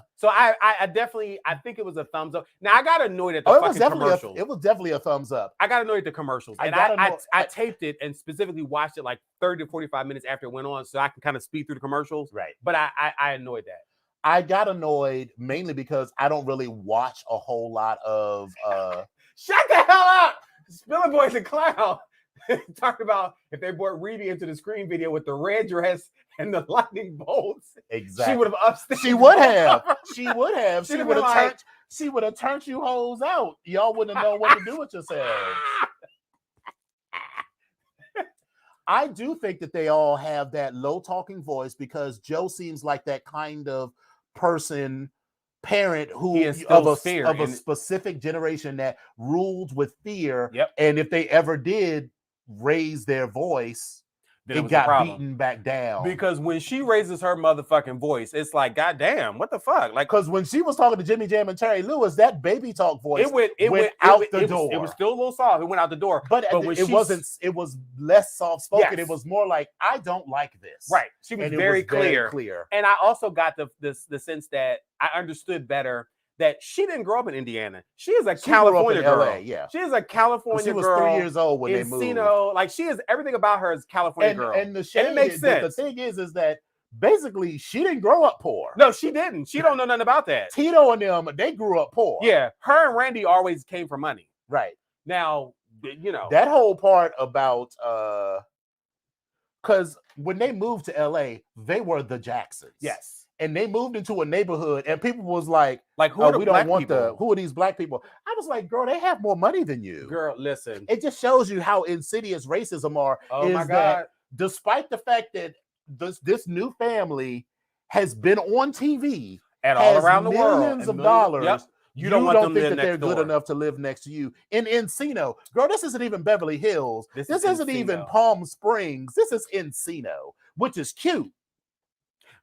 definitely, I think it was a thumbs up. Now I got annoyed at the fucking commercials. It was definitely a thumbs up. I got annoyed at the commercials. I taped it and specifically watched it like 30 to 45 minutes after it went on so I can kind of speed through the commercials. Right. But I annoyed that. I got annoyed mainly because I don't really watch a whole lot of Shut the hell up! Spilling Boys and Clown talked about if they brought Reedy into the screen video with the red dress and the lightning bolts. Exactly. She would have upstaged. She would have. She would have. She would have like, turned. She would have turned you hoes out. Y'all wouldn't have known what to do with yourselves. I do think that they all have that low talking voice because Joe seems like that kind of parent who of a specific generation that ruled with fear. Yep. And if they ever did raise their voice, it got beaten back down. Because when she raises her motherfucking voice, it's like, God damn, what the fuck? Like, because when she was talking to Jimmy Jam and Terry Lewis, that baby talk voice went out the door. It was still a little soft. It went out the door. But when it was less soft spoken. Yes. It was more like, I don't like this. Right. She was very clear. And I also got the sense that I understood better that she didn't grow up in Indiana. She is a California girl. LA, yeah. She is a California girl. She was 3 years old when they moved. Like she is, everything about her is California girl. And it makes sense. The thing is that basically she didn't grow up poor. No, she didn't. She don't know nothing about that. Tito and them, they grew up poor. Yeah. Her and Randy always came from money. Right. Now, you know. That whole part about because when they moved to LA, they were the Jacksons. Yes. And they moved into a neighborhood, and people was like who are we don't want who are these black people? I was like, girl, they have more money than you. Girl, listen. It just shows you how insidious racism are. Oh my God. Despite the fact that this new family has been on TV and all around the world, millions of dollars. Yep. You don't think that they're good enough to live next to you in Encino. Girl, this isn't even Beverly Hills. This isn't even Palm Springs. This is Encino, which is cute.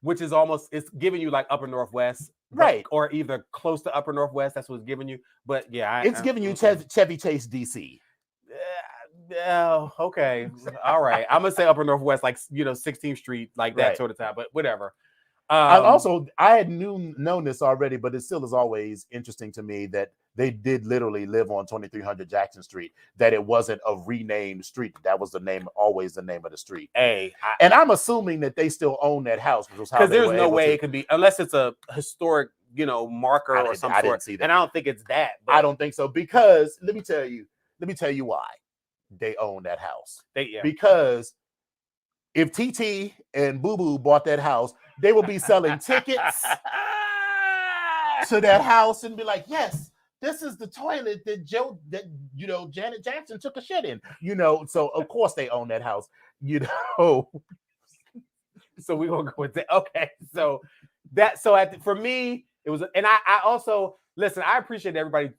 Which is almost, it's giving you like Upper Northwest. Right. Or either close to Upper Northwest. That's what it's giving you. But yeah. It's giving you Chevy Chase, DC. Oh, okay. All right. I'm going to say Upper Northwest, like, 16th Street, like that sort of time. But whatever. I had known this already, but it still is always interesting to me that they did literally live on 2300 Jackson Street, that it wasn't a renamed street. That was always the name of the street. And I'm assuming that they still own that house. Because there's no way it could be, unless it's a historic, marker or something. I didn't see that. And I don't think it's that. I don't think so, because let me tell you why they own that house. Because if TT and Boo Boo bought that house, they would be selling tickets to that house and be like, yes, this is the toilet that Janet Jackson took a shit in, so of course they own that house, So we're going to go with that. Okay. For me, it was, and I also, listen, I appreciate everybody,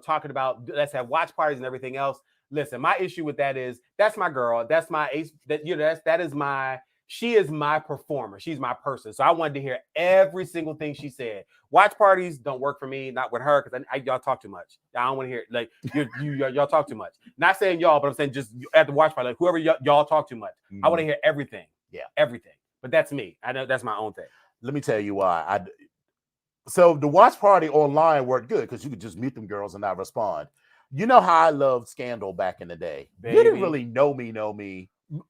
talking about, let's have watch parties and everything else. Listen, my issue with that is that's my girl. That's my ace. She is my performer. She's my person. So I wanted to hear every single thing she said. Watch parties don't work for me, not with her, because y'all talk too much. I don't want to hear it. Like y'all talk too much. Not saying y'all, but I'm saying just at the watch party, like whoever y'all talk too much. I want to hear everything. Yeah, everything. But that's me. I know that's my own thing. Let me tell you why. So the watch party online worked good because you could just mute them girls and not respond. You know how I loved Scandal back in the day. Baby. You didn't really know me.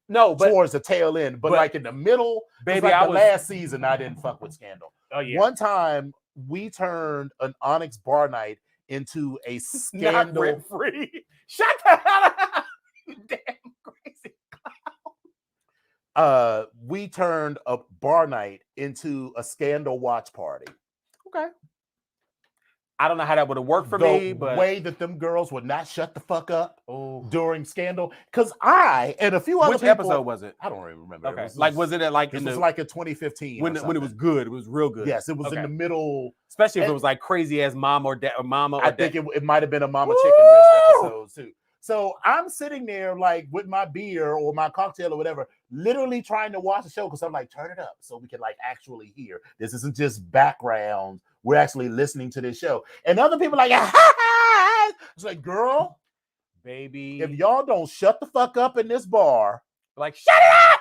No, but towards the tail end, but like in the middle, baby, last season I didn't fuck with Scandal. Oh yeah. One time we turned an Onyx bar night into a Scandal. Not free. Shut the hell up, you damn crazy clown. We turned a bar night into a Scandal watch party. Okay. I don't know how that would have worked for me, but the way that them girls would not shut the fuck up during Scandal, because I and a few other Which people, episode was it? I don't even remember. Okay, was it like it was like a 2015 when it was good? It was real good. Yes, it was in the middle, especially if it was like crazy as mom or mama. I think it might have been a Mama Chicken Wrist episode too. So I'm sitting there like with my beer or my cocktail or whatever, literally trying to watch the show because I'm like, turn it up so we can like actually hear. This isn't just background. We're actually listening to this show. And other people are like, it's like, girl, baby, if y'all don't shut the fuck up in this bar, like, shut it up.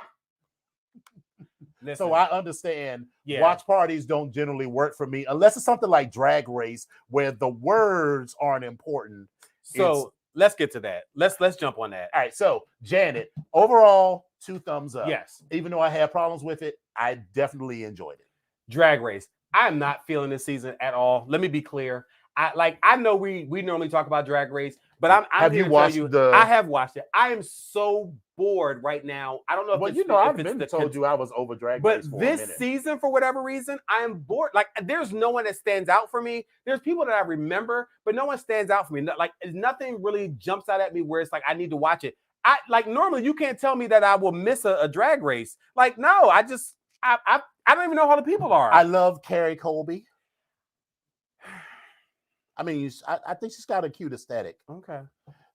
Listen, so I understand watch parties don't generally work for me unless it's something like Drag Race where the words aren't important. So let's get to that. Let's jump on that. All right. So Janet, overall, 2 thumbs up. Yes. Even though I had problems with it, I definitely enjoyed it. Drag Race. I'm not feeling this season at all. Let me be clear. I know we normally talk about Drag Race, but I'm have you watched I have watched it. I am so bored right now. I don't know if well, I've been told you I was over Drag Race for this season, for whatever reason, I am bored. Like, there's no one that stands out for me. There's people that I remember, but no one stands out for me. Like, nothing really jumps out at me where it's like I need to watch it. Normally you can't tell me that I will miss a Drag Race. Like, no, I don't even know how the people are. I love Carrie Colby. I mean, I think she's got a cute aesthetic. Okay.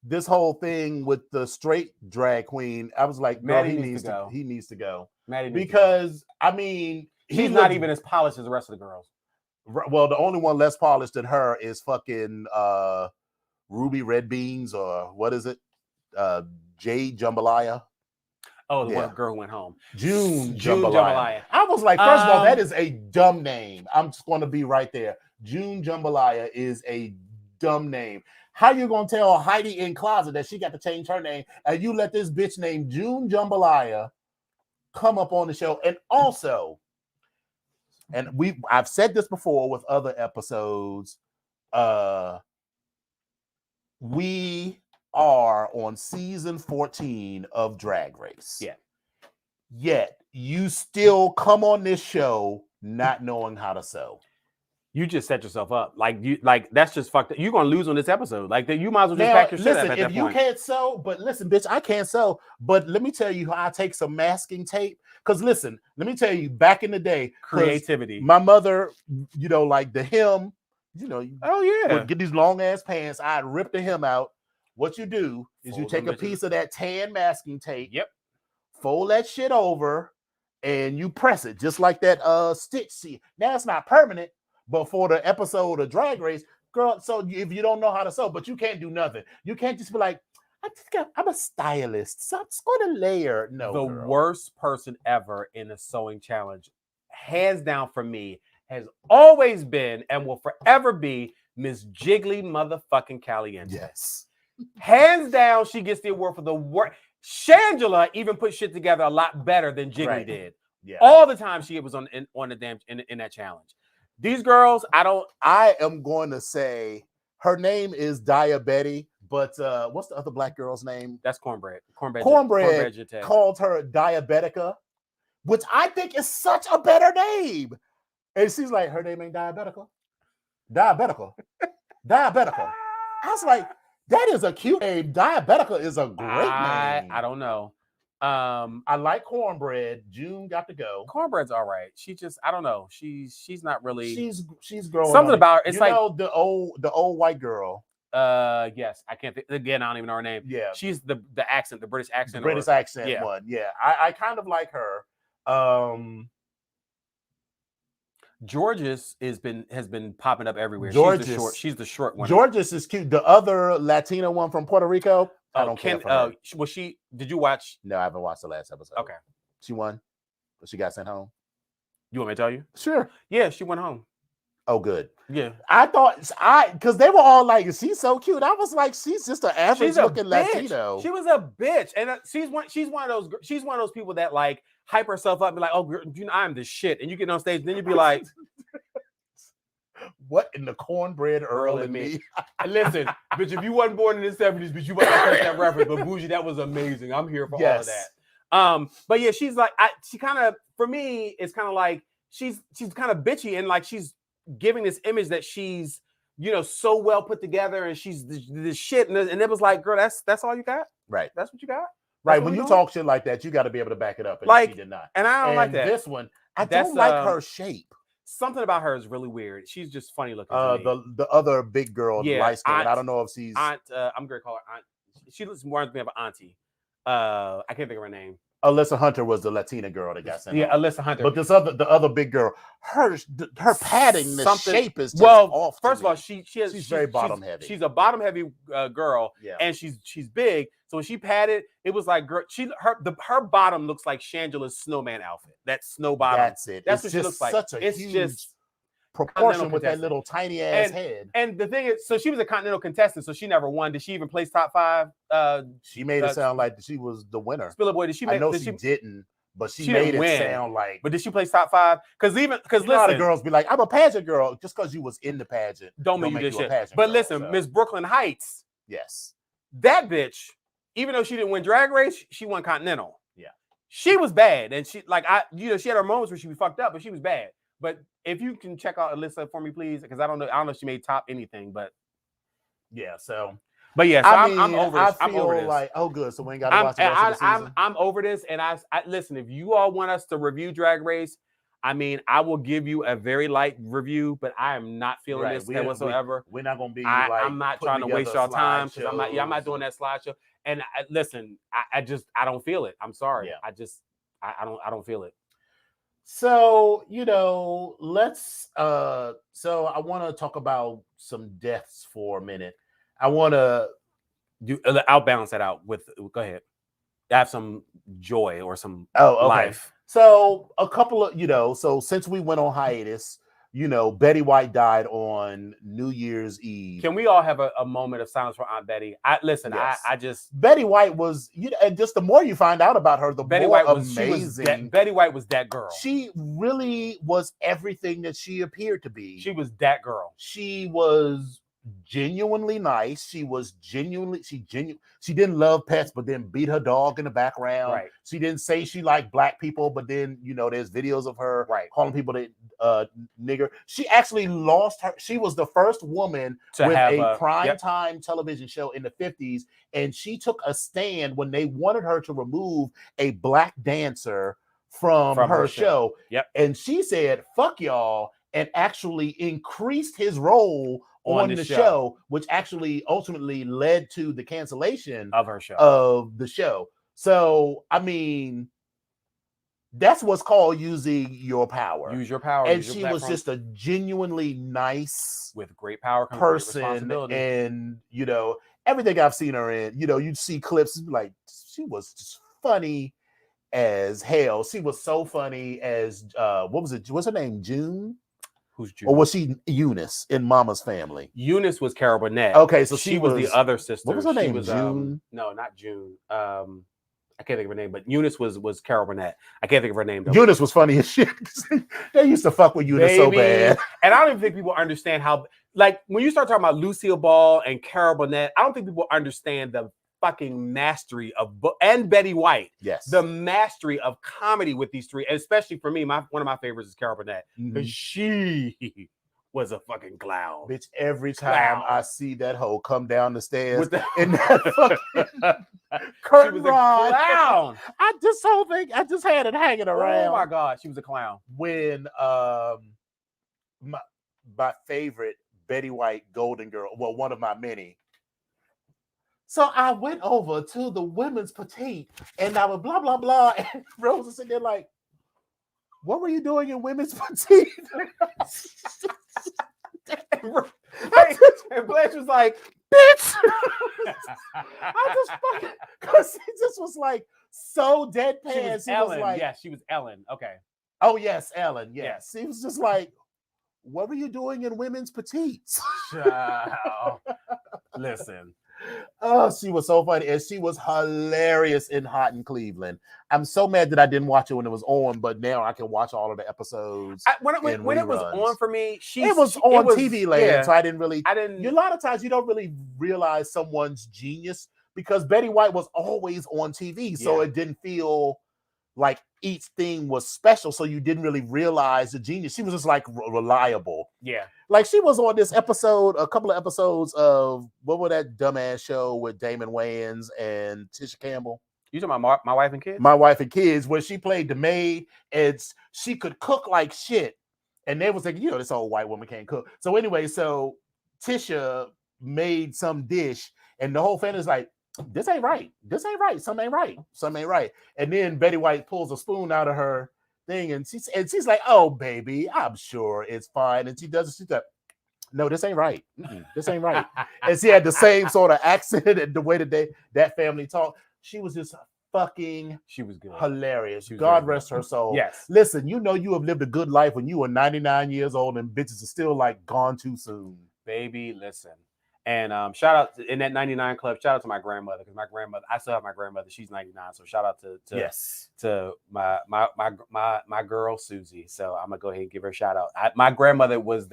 This whole thing with the straight drag queen, I was like, no, he needs to go. Because, I mean, he's not even as polished as the rest of the girls. Well, the only one less polished than her is fucking Ruby Red Beans, or what is it? Jade Jambalaya. Oh, the one girl who went home. June Jambalaya. I was like, first of all, that is a dumb name. I'm just going to be right there. June Jambalaya is a dumb name. How you going to tell Heidi in Closet that she got to change her name, and you let this bitch named June Jambalaya come up on the show? And also, and I've said this before with other episodes, we are on season 14 of Drag Race. Yeah. Yet you still come on this show not knowing how to sew. You just set yourself up. That's just fucked up. You're gonna lose on this episode. Like, you might as well just pack your shit up at that point. If you can't sew, but listen, bitch, I can't sew. But let me tell you how I take some masking tape. Because listen, let me tell you, back in the day, creativity. My mother, like the hem, oh yeah, would get these long ass pants. I'd rip the hem out. What you do is you take a piece of that tan masking tape. Yep. Fold that shit over, and you press it just like that stitch. See, now it's not permanent. But for the episode of Drag Race, girl, so if you don't know how to sew, but you can't do nothing. You can't just be like, I'm a stylist, so I'm just going to layer. No, the worst person ever in a sewing challenge, hands down for me, has always been and will forever be Miss Jiggly motherfucking Caliente. Yes. Hands down, she gets the award for the work. Shangela even put shit together a lot better than Jiggly did. Yeah. All the time she was on the damn in that challenge. These girls, I am going to say her name is Diabetti, but what's the other black girl's name? That's Cornbread. Cornbread called her Diabetica, which I think is such a better name. And she's like, her name ain't Diabetica. Diabetica. I was like, that is a cute name. Diabetica is a great name. I don't know. I like Cornbread. June got to go. Cornbread's all right. She just, I don't know. She's not really. She's growing. Something about her. It's the old white girl. Yes, I can't think. Again, I don't even know her name. Yeah, she's the accent, the British accent. The British accent one. Yeah, I kind of like her. Georges has been popping up everywhere. She's the short one. Georges is cute. The other Latina one from Puerto Rico. I don't care for her. Did you watch? No, I haven't watched the last episode. Okay. She won. She got sent home. You want me to tell you? Sure. Yeah, she went home. Oh, good. Yeah. I thought because they were all like, she's so cute. I was like, she's just an average looking Latino. She was a bitch. And she's one of those people that like hype herself up and be like, oh, I'm the shit. And you get on stage, and then you'd be like, what in the Cornbread Earl in me? Listen, bitch, if you wasn't born in the 70s, bitch, you wouldn't have that reference. But Bougie, that was amazing. I'm here for all of that. But yeah, she's like, she kind of, for me, it's kind of like she's kind of bitchy, and like she's giving this image that she's, so well put together, and she's this shit. And it was like, girl, that's all you got? Right. That's what you got? Right. When you talk shit like that, you got to be able to back it up. And she did not. And I don't like that. This one, I don't like her shape. Something about her is really weird. She's just funny looking. The other big girl, light skin. I don't know if she's Aunt. I'm gonna call her Aunt. She reminds me of an auntie. I can't think of her name. Alyssa Hunter was the Latina girl that got sent home. Alyssa Hunter. But the other big girl, her padding, the shape is just off. First of all, she's very bottom heavy. She's a bottom heavy girl, and she's big. So when she padded, it was like her bottom looks like Shangela's snowman outfit. That snow bottom. That's it. That's what she looks like. It's huge proportion with that little tiny ass head. And the thing is, so she was a continental contestant, so she never won. Did she even place top 5? She made it sound like she was the winner. Spiller Boy, did she? I know she didn't, but she made it sound like. But did she place top 5? Because listen, a lot of girls be like, "I'm a pageant girl," just because you was in the pageant. Don't make you a pageant. But listen, Miss Brooklyn Heights. Yes. That bitch, even though she didn't win Drag Race, she won Continental. Yeah. She was bad, and she she had her moments where she was fucked up, but she was bad. But if you can check out Alyssa for me, please, because I don't know if she made top anything, but yeah. So, but yeah, so I'm over this. I feel like, oh, good. So we ain't got to watch the rest of the season. I'm over this, and I listen. If you all want us to review Drag Race, I mean, I will give you a very light review, but I am not feeling this whatsoever. We're not gonna be. I'm not trying to waste y'all time because I'm not doing that slideshow. And listen, I don't feel it. I'm sorry. Yeah. I don't feel it. So, let's so I want to talk about some deaths for a minute. I want to I'll balance that out with, go ahead. I have some joy or some life. So a couple of, so since we went on hiatus, Betty White died on New Year's Eve. Can we all have a moment of silence for Aunt Betty? Betty White was, and just the more you find out about her, the more amazing. Betty White was that girl. She really was everything that she appeared to be. She was that girl. She was genuinely nice. She didn't love pets, but then beat her dog in the background. Right. She didn't say she liked black people, but then there's videos of her calling people nigger. She actually lost her. She was the first woman with a primetime television show in the 50s, and she took a stand when they wanted her to remove a black dancer from her show. Yep. And she said, "Fuck y'all," and actually increased his role on the show, which actually ultimately led to the cancellation of her show, of the show. So, I mean, that's what's called using your power. Use your power. And she was just a genuinely nice, with great power comes person, great responsibility. And everything I've seen her in, you'd see clips like she was just funny as hell. She was so funny as what was it? What's her name? June? Who's June? Or was she Eunice in Mama's Family? Eunice was Carol Burnett. Okay, so she was the other sister. What was her name? Was, June? No, not June. I can't think of her name, but Eunice was Carol Burnett. I can't think of her name though. Eunice was funny as shit. They used to fuck with Eunice so bad. And I don't even think people understand how, like, when you start talking about Lucille Ball and Carol Burnett, I don't think people understand the fucking mastery of and Betty White. Yes. The mastery of comedy with these three, and especially for me, one of my favorites is Carol Burnett, because she was a fucking clown. Bitch, every time I see that hoe come down the stairs in that fucking curtain rod, clown. I just had it hanging around. Oh my God, she was a clown. When my favorite Betty White Golden Girl, well, one of my many. So I went over to the women's petite, and I was blah blah blah, and Rose was sitting there like, "What were you doing in women's petite?" And Blanche was like, "Bitch!" I just fucking, because he just was like so deadpan. She was Ellen. Yes, she was Ellen. Okay. Oh yes, Ellen. Yes, he was just like, "What were you doing in women's petites?" Listen. Oh, she was so funny, and she was hilarious in Hot in Cleveland. I'm so mad that I didn't watch it when it was on, but now I can watch all of the episodes. When it was on for me, it was on TV land, so I didn't. A lot of times you don't really realize someone's genius because Betty White was always on TV, so it didn't feel like each thing was special, so you didn't really realize the genius. She was just like reliable. Yeah. Like she was on this episode, a couple of episodes of what was that dumbass show with Damon Wayans and Tisha Campbell? You talking about My Wife and Kids? My Wife and Kids, where she played the maid, and she could cook like shit. And they was like, this old white woman can't cook. So anyway, so Tisha made some dish, and the whole family's like, this ain't right. This ain't right. Something ain't right. Something ain't right. And then Betty White pulls a spoon out of her thing, and she's like, "Oh, baby, I'm sure it's fine." And she does it. She's like, "No, this ain't right. This ain't right." And she had the same sort of accent and the way that that family talked. She was just fucking. She was good. Hilarious. She was God rest her soul. Yes. Listen, you know you have lived a good life when you were 99 years old and bitches are still like gone too soon. Baby, listen. And shout out in that 99 club, shout out to my grandmother, because my grandmother, I still have my grandmother, she's 99. So shout out to my girl Susie. So I'm gonna go ahead and give her a shout out. My grandmother was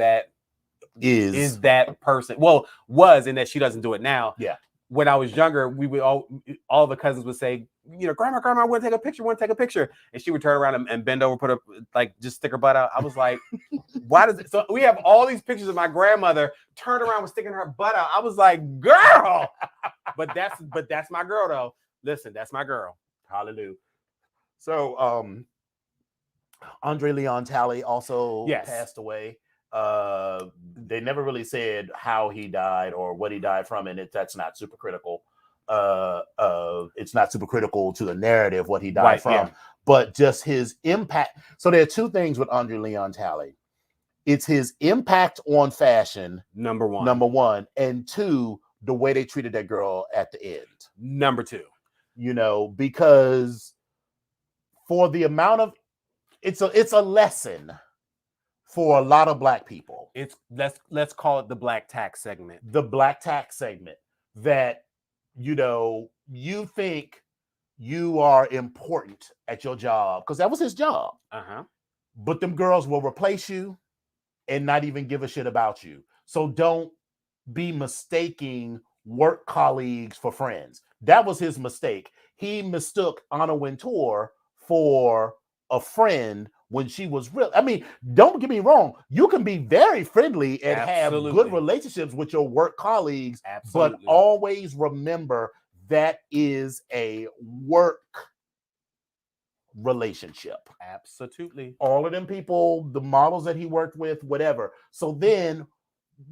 is that person. Well, was in that she doesn't do it now. Yeah. When I was younger, we would all the cousins would say, you know, grandma, I want to take a picture. And she would turn around and bend over, put up, like, just stick her butt out. I was like, why does it? So we have all these pictures of my grandmother turned around with sticking her butt out. I was like, girl, but that's my girl though. Listen, that's my girl. Hallelujah. So, Andre Leon Talley also passed away. They never really said how he died or what he died from, and that's not super critical. It's not super critical to the narrative what he died from, but just his impact. So there are two things with Andre Leon Talley. It's his impact on fashion, number one, and two, the way they treated that girl at the end, number two. You know, because for the amount of it's a lesson for a lot of Black people. It's let's call it the Black tax segment. The Black tax segment that, you know, you think you are important at your job because that was his job. But them girls will replace you and not even give a shit about you. So don't be mistaking work colleagues for friends. That was his mistake. He mistook Anna Wintour for a friend when she was real. I mean, don't get me wrong. You can be very friendly and have good relationships with your work colleagues, but always remember that is a work relationship. Absolutely. All of them people, the models that he worked with, whatever. So then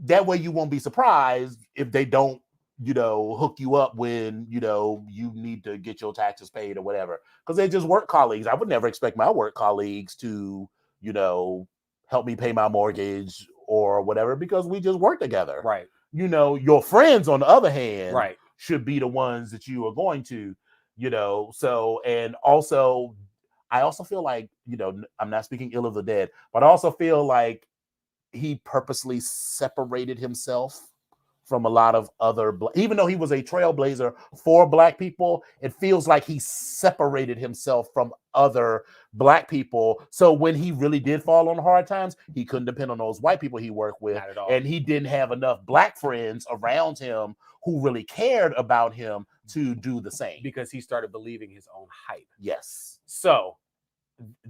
that way you won't be surprised if they don't, you know, hook you up when, you know, you need to get your taxes paid or whatever, because they're just work colleagues. I would never expect my work colleagues to, you know, help me pay my mortgage or whatever, because we just work together. Right. You know, your friends, on the other hand, right, should be the ones that you are going to, you know. So, and also, I also feel like, you know, I'm not speaking ill of the dead, but I also feel like he purposely separated himself from a lot of other, even though he was a trailblazer for Black people, it feels like he separated himself from other Black people. So when he really did fall on hard times, he couldn't depend on those white people he worked with. Not at all. And he didn't have enough Black friends around him who really cared about him to do the same. Because he started believing his own hype. Yes. So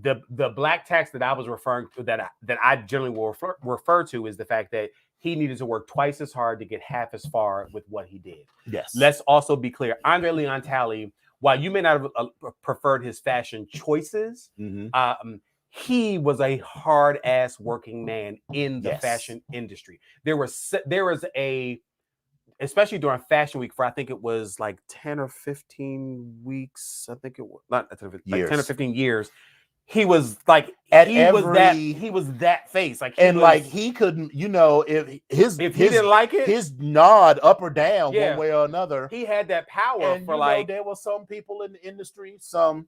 the Black tax that I was referring to, that I generally will refer to, is the fact that he needed to work twice as hard to get half as far with what he did. Yes. Let's also be clear. Andre Leon Talley, while you may not have preferred his fashion choices, he was a hard-ass working man in the fashion industry. There was a, especially during Fashion Week, for I think it was like 10 or 15 weeks. I think it was not 10 or 15 years. He was like, he was that face. Like, he couldn't, you know, if he didn't like it, his nod up or down one way or another, he had that power. And for, like, there were some people in the industry, that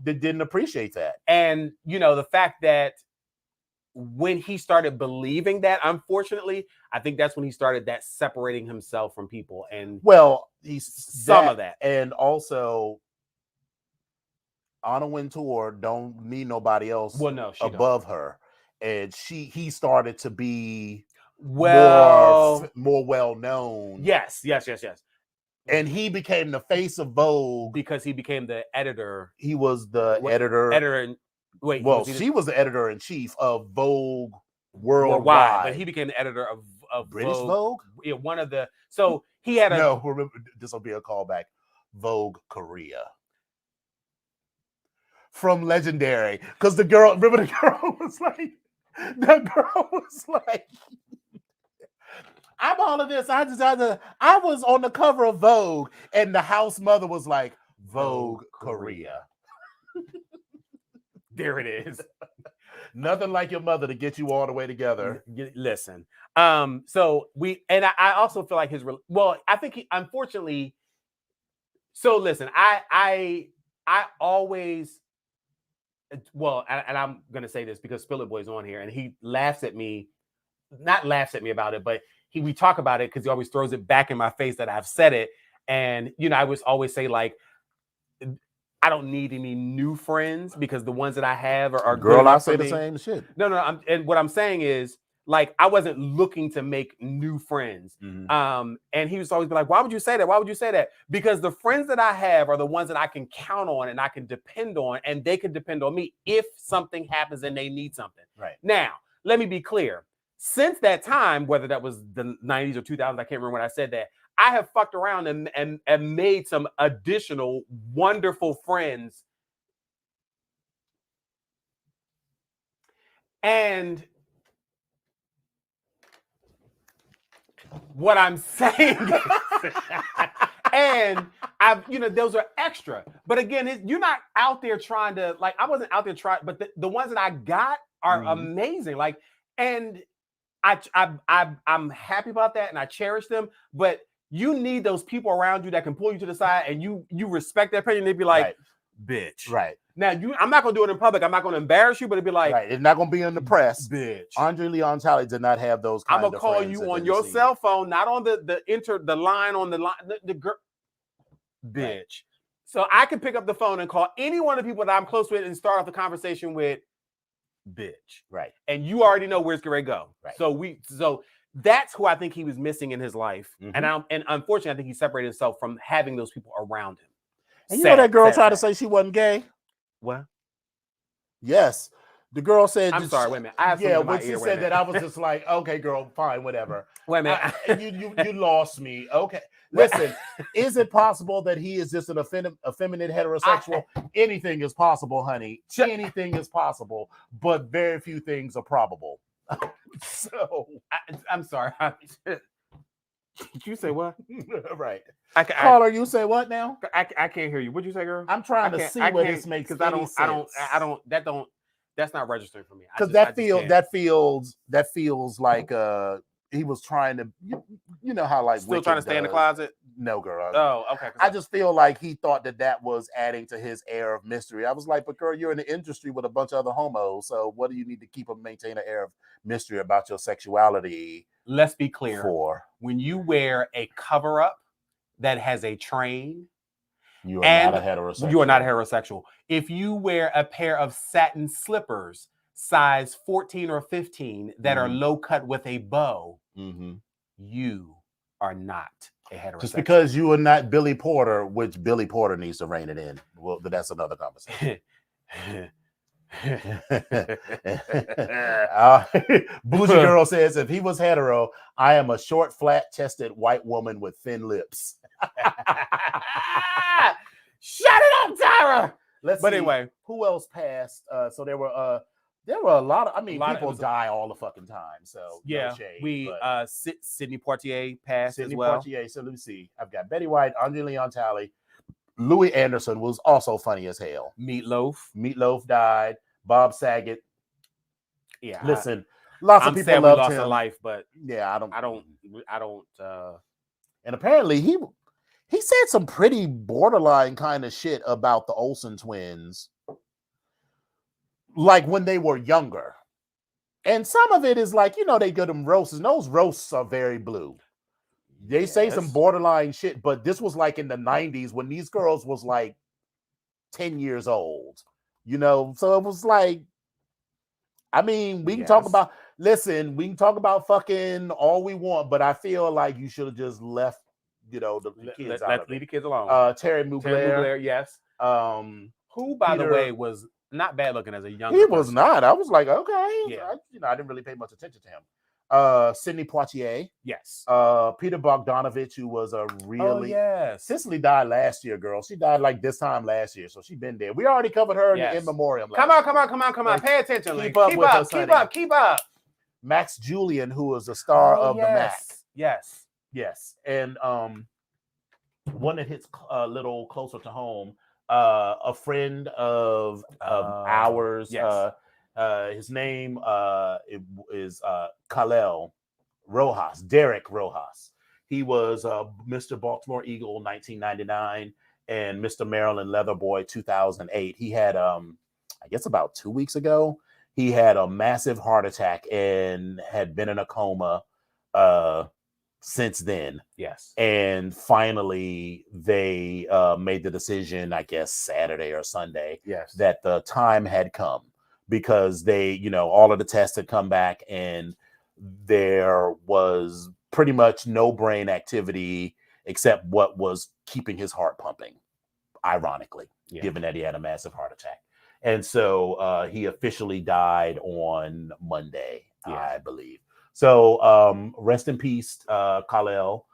didn't appreciate that. And, you know, the fact that when he started believing that, unfortunately, I think that's when he started that separating himself from people. And some of that. And also, Anna Wintour don't need nobody else above her, and he started to be more well known. Yes. And he became the face of Vogue because he became the editor. He was the editor. She was the editor in chief of Vogue worldwide, but he became the editor of British Vogue. Yeah, one of the. So he had remember, this will be a callback. Vogue Korea. From Legendary, because the girl was like, I'm all of this. I was on the cover of Vogue, and the house mother was like, Vogue Korea. There it is. Nothing like your mother to get you all the way together. Listen. So I also feel like I think he, unfortunately. So listen, I always, and I'm gonna say this because Spill It Boy's on here, and he laughs at me, not laughs at me about it, but we talk about it because he always throws it back in my face that I've said it, and I was always say like, I don't need any new friends because the ones that I have are girl. I say the same shit. No. And what I'm saying is, like, I wasn't looking to make new friends. Mm-hmm. And he was always like, why would you say that? Why would you say that? Because the friends that I have are the ones that I can count on and I can depend on, and they can depend on me if something happens and they need something. Right. Now, let me be clear. Since that time, whether that was the 90s or 2000s, I can't remember when I said that, I have fucked around and made some additional wonderful friends. And what I'm saying and I've, those are extra. But again, you're not out there trying to, like, I wasn't out there trying, but the ones that I got are amazing. Like, and I'm happy about that and I cherish them, but you need those people around you that can pull you to the side and you respect their opinion. They'd be like, right. Bitch. Right. Now, I'm not going to do it in public. I'm not going to embarrass you, but it'd be like, right. It's not going to be in the press. Bitch. Andre Leon Talley did not have those kind I'm going to call you on your cell phone, not on the line on the line. The girl. Bitch. Right. So I can pick up the phone and call any one of the people that I'm close with and start off the conversation with, bitch. Right. And you already know where it's going to go. Right. So that's who I think he was missing in his life. Mm-hmm. And unfortunately, I think he separated himself from having those people around him. And you know that girl tried to say she wasn't gay? What? Yes. The girl said... I'm sorry, wait a minute. When she said that, I was just like, okay, girl, fine, whatever. Wait a minute. You lost me. Okay. Listen, is it possible that he is just an effeminate heterosexual? Anything is possible, honey. Anything is possible, but very few things are probable. So... I'm sorry. Did you say what? Right. Caller, you say what now? I can't hear you. What'd you say, girl? I'm trying to see what this makes sense. That's not registering for me. Because that feels like he was trying to, you know how like still trying to stay in the closet. No, girl. Oh, okay. I just feel like he thought that was adding to his air of mystery. I was like, but girl, you're in the industry with a bunch of other homos, so what do you need to maintain an air of mystery about your sexuality? Let's be clear. When you wear a cover-up that has a train, you are not a heterosexual. You are not heterosexual. If you wear a pair of satin slippers, size 14 or 15, that are low cut with a bow, you are not a heterosexual. Just because you are not Billy Porter, which Billy Porter needs to rein it in. Well, that's another conversation. Bougie Girl says, if he was hetero, I am a short, flat-chested white woman with thin lips. Shut it up, Tyra. Anyway, who else passed? So there were a lot of, people die all the fucking time. So yeah, no shade, Sidney Poitier passed Sidney as well. Poitier. So let me see. I've got Betty White, Andre Leon Talley. Louis Anderson was also funny as hell. Meatloaf died. Bob Saget. Yeah. Listen, lots of people loved lost him. A life, but yeah, I don't. And apparently he said some pretty borderline kind of shit about the Olsen twins, like when they were younger. And some of it is like, they get them roasts, and those roasts are very blue. They say some borderline shit, but this was like in the 90s when these girls was like 10 years old, so it was like, we can talk about, we can talk about fucking all we want, but I feel like you should have just left, the kids out of it. Leave the kids alone. Terry Mugler, yes. Who, by the way, was not bad looking as a young He was not. I was like, okay. Yeah. I didn't really pay much attention to him. Sidney Poitier. Yes. Peter Bogdanovich, who was a really... Oh, yes. Cicely died last year, girl. She died like this time last year, so she been there. We already covered her in memoriam. Come on. Pay attention. Keep up. Max Julian, who was the star of The Max. Yes. And one that hits a little closer to home. A friend of ours. Yes. His name is Kalel Rojas, Derek Rojas. He was Mr. Baltimore Eagle 1999 and Mr. Maryland Leather Boy 2008. He had, I guess about 2 weeks ago, he had a massive heart attack and had been in a coma since then. Yes. And finally, they made the decision, I guess, Saturday or Sunday, yes, that the time had come because they, all of the tests had come back and there was pretty much no brain activity except what was keeping his heart pumping, ironically, given that he had a massive heart attack. And so he officially died on Monday, I believe. So rest in peace, Kalel.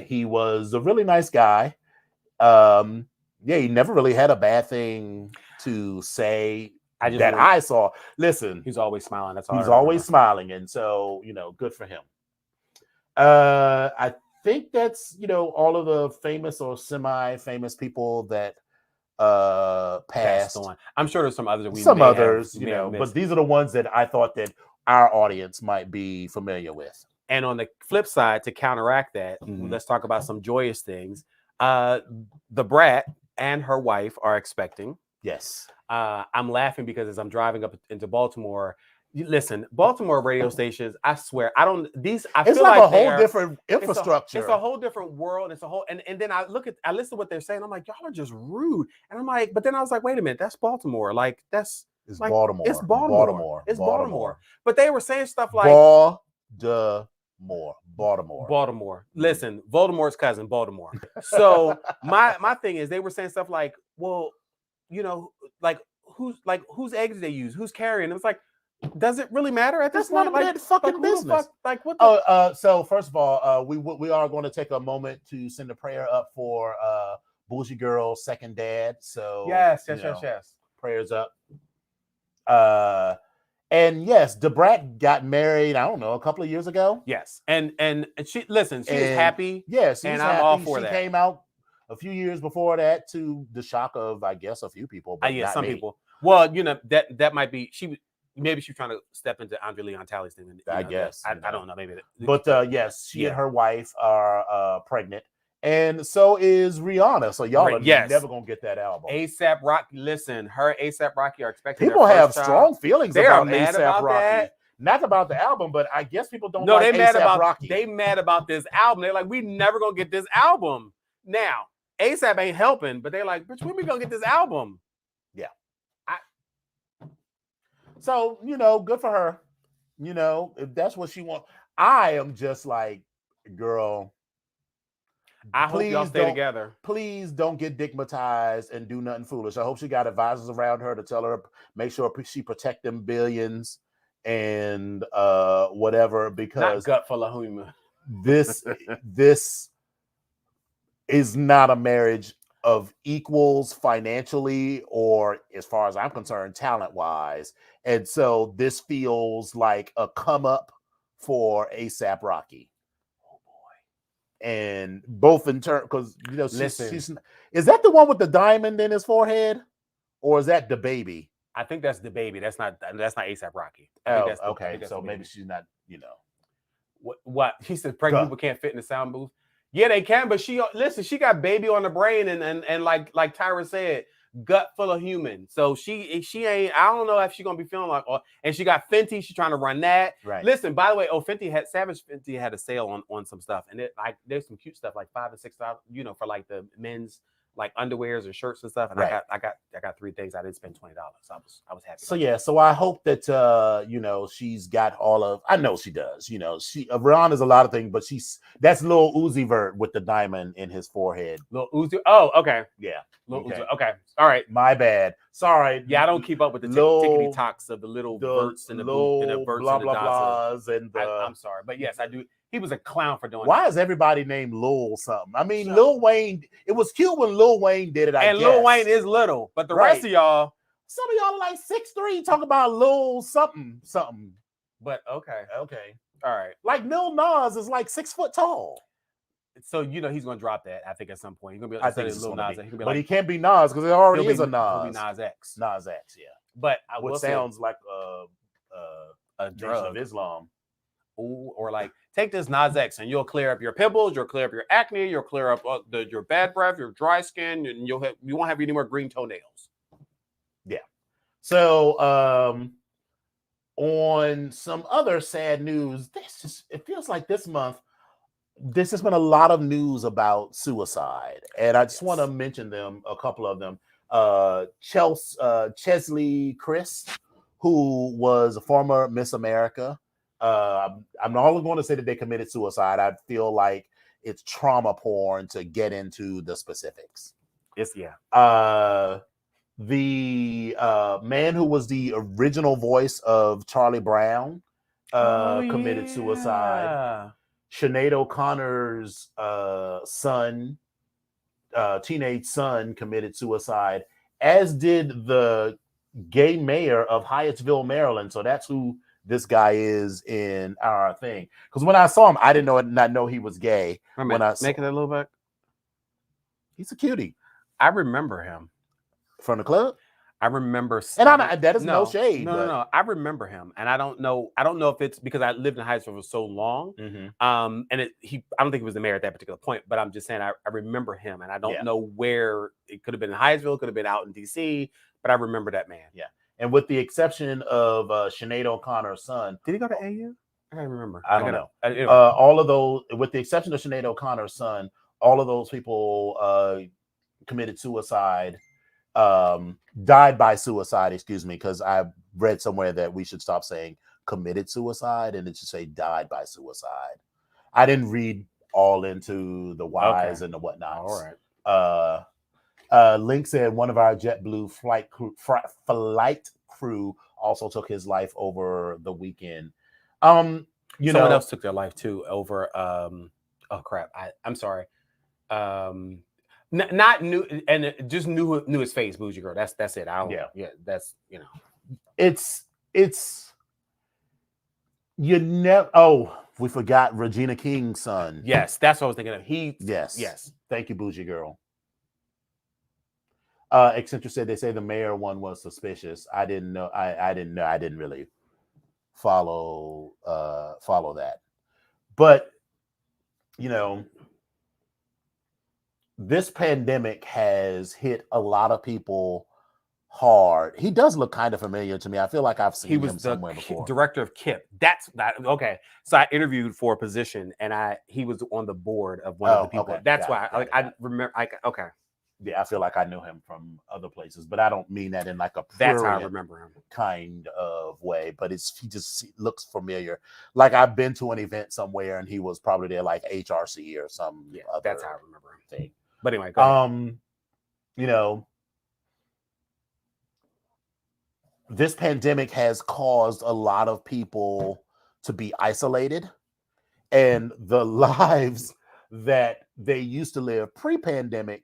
He was a really nice guy. He never really had a bad thing to say I saw. Listen, he's always smiling. That's all. He's always smiling, and so good for him. I think that's all of the famous or semi-famous people that passed on. I'm sure there's some others. But these are the ones that I thought that our audience might be familiar with. And on the flip side, to counteract that, let's talk about some joyous things. The brat and her wife are expecting. Yes. I'm laughing because as I'm driving up into Baltimore, listen, Baltimore radio stations, I swear, I it's feel like a whole different infrastructure. It's a whole different world. It's a whole, and then I listen to what they're saying. I'm like, y'all are just rude. And I'm like, but then I was like, wait a minute, that's Baltimore. Like, it's like, Baltimore. It's Baltimore. It's Baltimore. But they were saying stuff like Baltimore. Listen, Voldemort's cousin, Baltimore. So my thing is, they were saying stuff like, well, like whose eggs do they use? Who's carrying? It's like, does it really matter at this point? Like, that fucking business. What? So first of all, we are going to take a moment to send a prayer up for Bougie Girl's second dad. So yes. Prayers up. And yes, DeBrat got married, I don't know, a couple of years ago. Yes. And she is happy. Yes, and I'm all for that. She came out a few years before that, to the shock of, I guess, a few people. But not some me. people. Well, that might be maybe she's trying to step into Andre Leon Talley's thing. I guess. I don't know. Maybe. But yes, she and her wife are pregnant. And so is Rihanna. So y'all are never going to get that album. A$AP Rocky. Listen, her A$AP Rocky are expecting. People have strong feelings about A$AP Rocky. That. Not about the album, but I guess people don't like A$AP Rocky. They mad about this album. They're like, we never going to get this album. Now, A$AP ain't helping, but they're like, bitch, when we going to get this album? Yeah. So, good for her. If that's what she wants. I am just like, girl, I hope y'all stay together. Please don't get digmatized and do nothing foolish. I hope she got advisors around her to tell her, make sure she protect them billions and whatever, because not gut full of humor. This is not a marriage of equals financially or, as far as I'm concerned, talent-wise. And so this feels like a come up for A$AP Rocky. And both in turn, because she's is that the one with the diamond in his forehead, or is that the baby? I think that's the baby. That's not A$AP Rocky. Okay. So maybe she's not. What he said? Pregnant people can't fit in the sound booth. Yeah, they can, but she got baby on the brain, and like Tyra said, gut full of human. So she ain't. I don't know if she's gonna be feeling like. And she got Fenty. She's trying to run that. Right. Listen, by the way, Savage Fenty had a sale on some stuff, and there's some cute stuff like $5 and $6, for like the men's like underwears and shirts and stuff. And I got 3 things. I didn't spend $20. So I was happy. So so I hope that she's got all of. I know she does. She Rihanna's a lot of things, but that's Lil Uzi Vert with the diamond in his forehead. Lil Uzi. Oh, okay. Yeah. Okay. Okay. All right. My bad. Sorry. Yeah, I don't keep up with the tickety talks of the little Verts and the Verts blah and the blah blahs and I'm sorry, but yes, I do. He was a clown for doing Why is everybody named Lil something? I mean, Lil Wayne, it was cute when Lil Wayne did it, I guess. Lil Wayne is little, but the rest of y'all. Some of y'all are like 6'3", talk about Lil something. But okay. All right. Like Lil Nas is like 6 foot tall. So he's gonna drop that. I think at some point he's gonna be. I think it's Lil gonna Nas. be. He can be But like, he can't be Nas because it already is a Nas. He'll be Nas X. Nas X, yeah. But I Which will sounds say, like a Nation drug. of Islam. Ooh, or like take this Nas X and you'll clear up your pimples, you'll clear up your acne, you'll clear up your bad breath, your dry skin, and you won't have any more green toenails. Yeah. So on some other sad news, it feels like this month this has been a lot of news about suicide, and I just want to mention a couple of them. Chesley Chris, who was a former Miss America. I'm not only going to say that they committed suicide. I feel like it's trauma porn to get into the specifics. The man who was the original voice of Charlie Brown committed suicide. Sinead O'Connor's teenage son committed suicide, as did the gay mayor of Hyattsville, Maryland. So that's who this guy is in our thing. Because when I saw him, I did not know he was gay. When I make it a little bit, he's a cutie. I remember him from the club. I remember, and that is no shade. No. I remember him, and I don't know if it's because I lived in Hyattsville for so long. Mm-hmm. And I don't think he was the mayor at that particular point, but I'm just saying I remember him, and I don't know where it could have been in Hyattsville, could have been out in DC, but I remember that man. Yeah, and with the exception of Sinead O'Connor's son, did he go to AU? I don't remember. I don't know. All of those, with the exception of Sinead O'Connor's son, all of those people committed suicide. Died by suicide, excuse me, because I read somewhere that we should stop saying committed suicide and it should say died by suicide. I didn't read all into the whys and the whatnots. All right. Link said one of our JetBlue flight crew also took his life over the weekend. Someone else took their life too over oh crap. I'm sorry. Not new, and just knew his face, Bougie Girl. That's it. That's it's you never. Oh, we forgot Regina King's son. Yes, that's what I was thinking of. Yes. Thank you, Bougie Girl. Eccentric said they say the mayor one was suspicious. I didn't know. I didn't know. I didn't really follow that, but this pandemic has hit a lot of people hard. He does look kind of familiar to me. I feel like I've seen him somewhere before. Director of KIP. That's that. Okay. So I interviewed for a position, and he was on the board of one of the people. That's why I remember. Okay. Yeah, I feel like I know him from other places, but I don't mean that in like a that's how I remember him kind of way. But he just looks familiar. Like I've been to an event somewhere, and he was probably there, like HRC or some. Yeah, that's how I remember him. Thing. But anyway, go ahead. This pandemic has caused a lot of people to be isolated, and the lives that they used to live pre-pandemic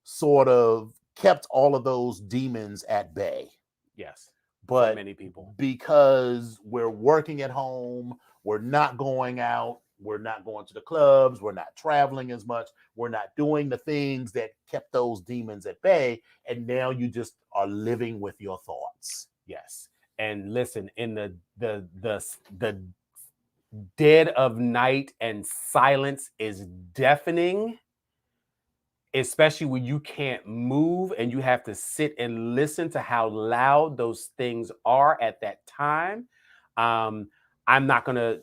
sort of kept all of those demons at bay. Yes. But for many people, because we're working at home, we're not going out, we're not going to the clubs, we're not traveling as much, we're not doing the things that kept those demons at bay, and now you just are living with your thoughts. Yes. And listen, in the dead of night and silence is deafening, especially when you can't move and you have to sit and listen to how loud those things are at that time. I'm not gonna.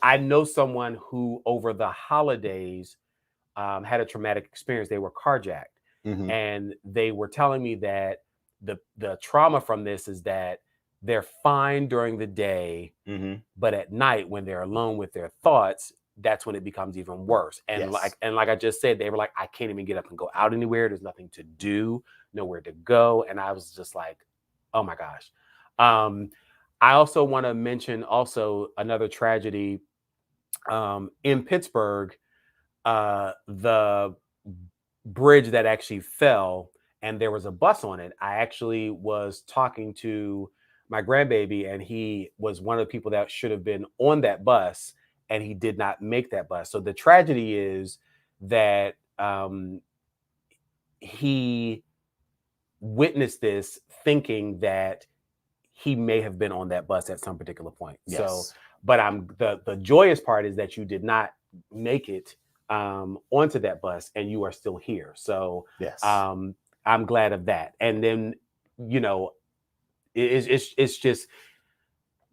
I know someone who over the holidays had a traumatic experience. They were carjacked, and they were telling me that the trauma from this is that they're fine during the day, but at night when they're alone with their thoughts, that's when it becomes even worse. And like I just said, they were like, I can't even get up and go out anywhere. There's nothing to do, nowhere to go. And I was just like, oh my gosh. I also want to mention another tragedy in Pittsburgh, the bridge that actually fell and there was a bus on it. I actually was talking to my grandbaby, and he was one of the people that should have been on that bus, and he did not make that bus. So the tragedy is that he witnessed this thinking that he may have been on that bus at some particular point. Yes. So, but the joyous part is that you did not make it onto that bus, and you are still here. So yes, I'm glad of that. And then, you know, it's just,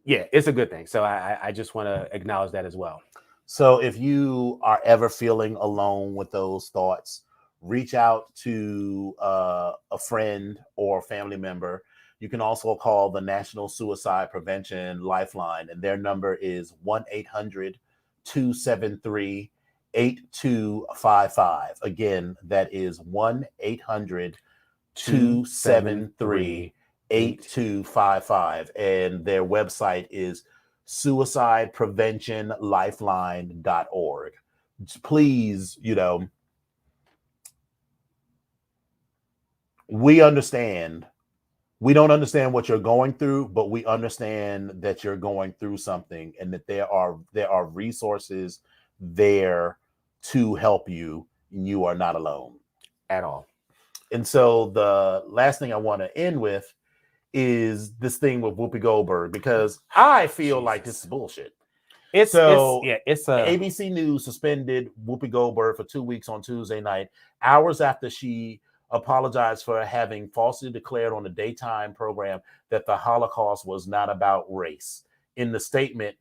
yeah, it's a good thing. So I just want to acknowledge that as well. So if you are ever feeling alone with those thoughts, reach out to a friend or family member. You can also call the National Suicide Prevention Lifeline, and their number is 1-800-273-8255. Again, that is 1-800-273-8255. And their website is suicidepreventionlifeline.org. Please, you know, we understand. We don't understand what you're going through, but we understand that you're going through something, and that there are resources there to help you, and you are not alone at all. And so the last thing I want to end with is this thing with Whoopi Goldberg, because I feel like this is bullshit. It's ABC News suspended Whoopi Goldberg for 2 weeks on Tuesday night, hours after she apologized for having falsely declared on a daytime program that the Holocaust was not about race. In the statement,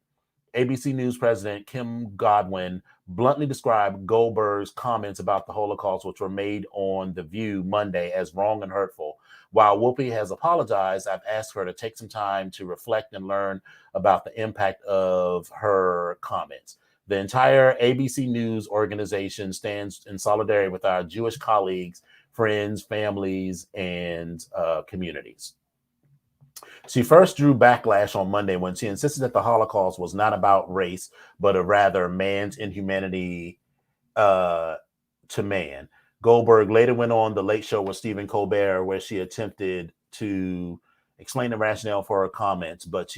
ABC News president Kim Godwin bluntly described Goldberg's comments about the Holocaust, which were made on The View Monday, as wrong and hurtful. While Whoopi has apologized, I've asked her to take some time to reflect and learn about the impact of her comments. The entire ABC News organization stands in solidarity with our Jewish colleagues, friends, families, and communities. She first drew backlash on Monday when she insisted that the Holocaust was not about race, but rather man's inhumanity to man. Goldberg later went on The Late Show with Stephen Colbert, where she attempted to explain the rationale for her comments, but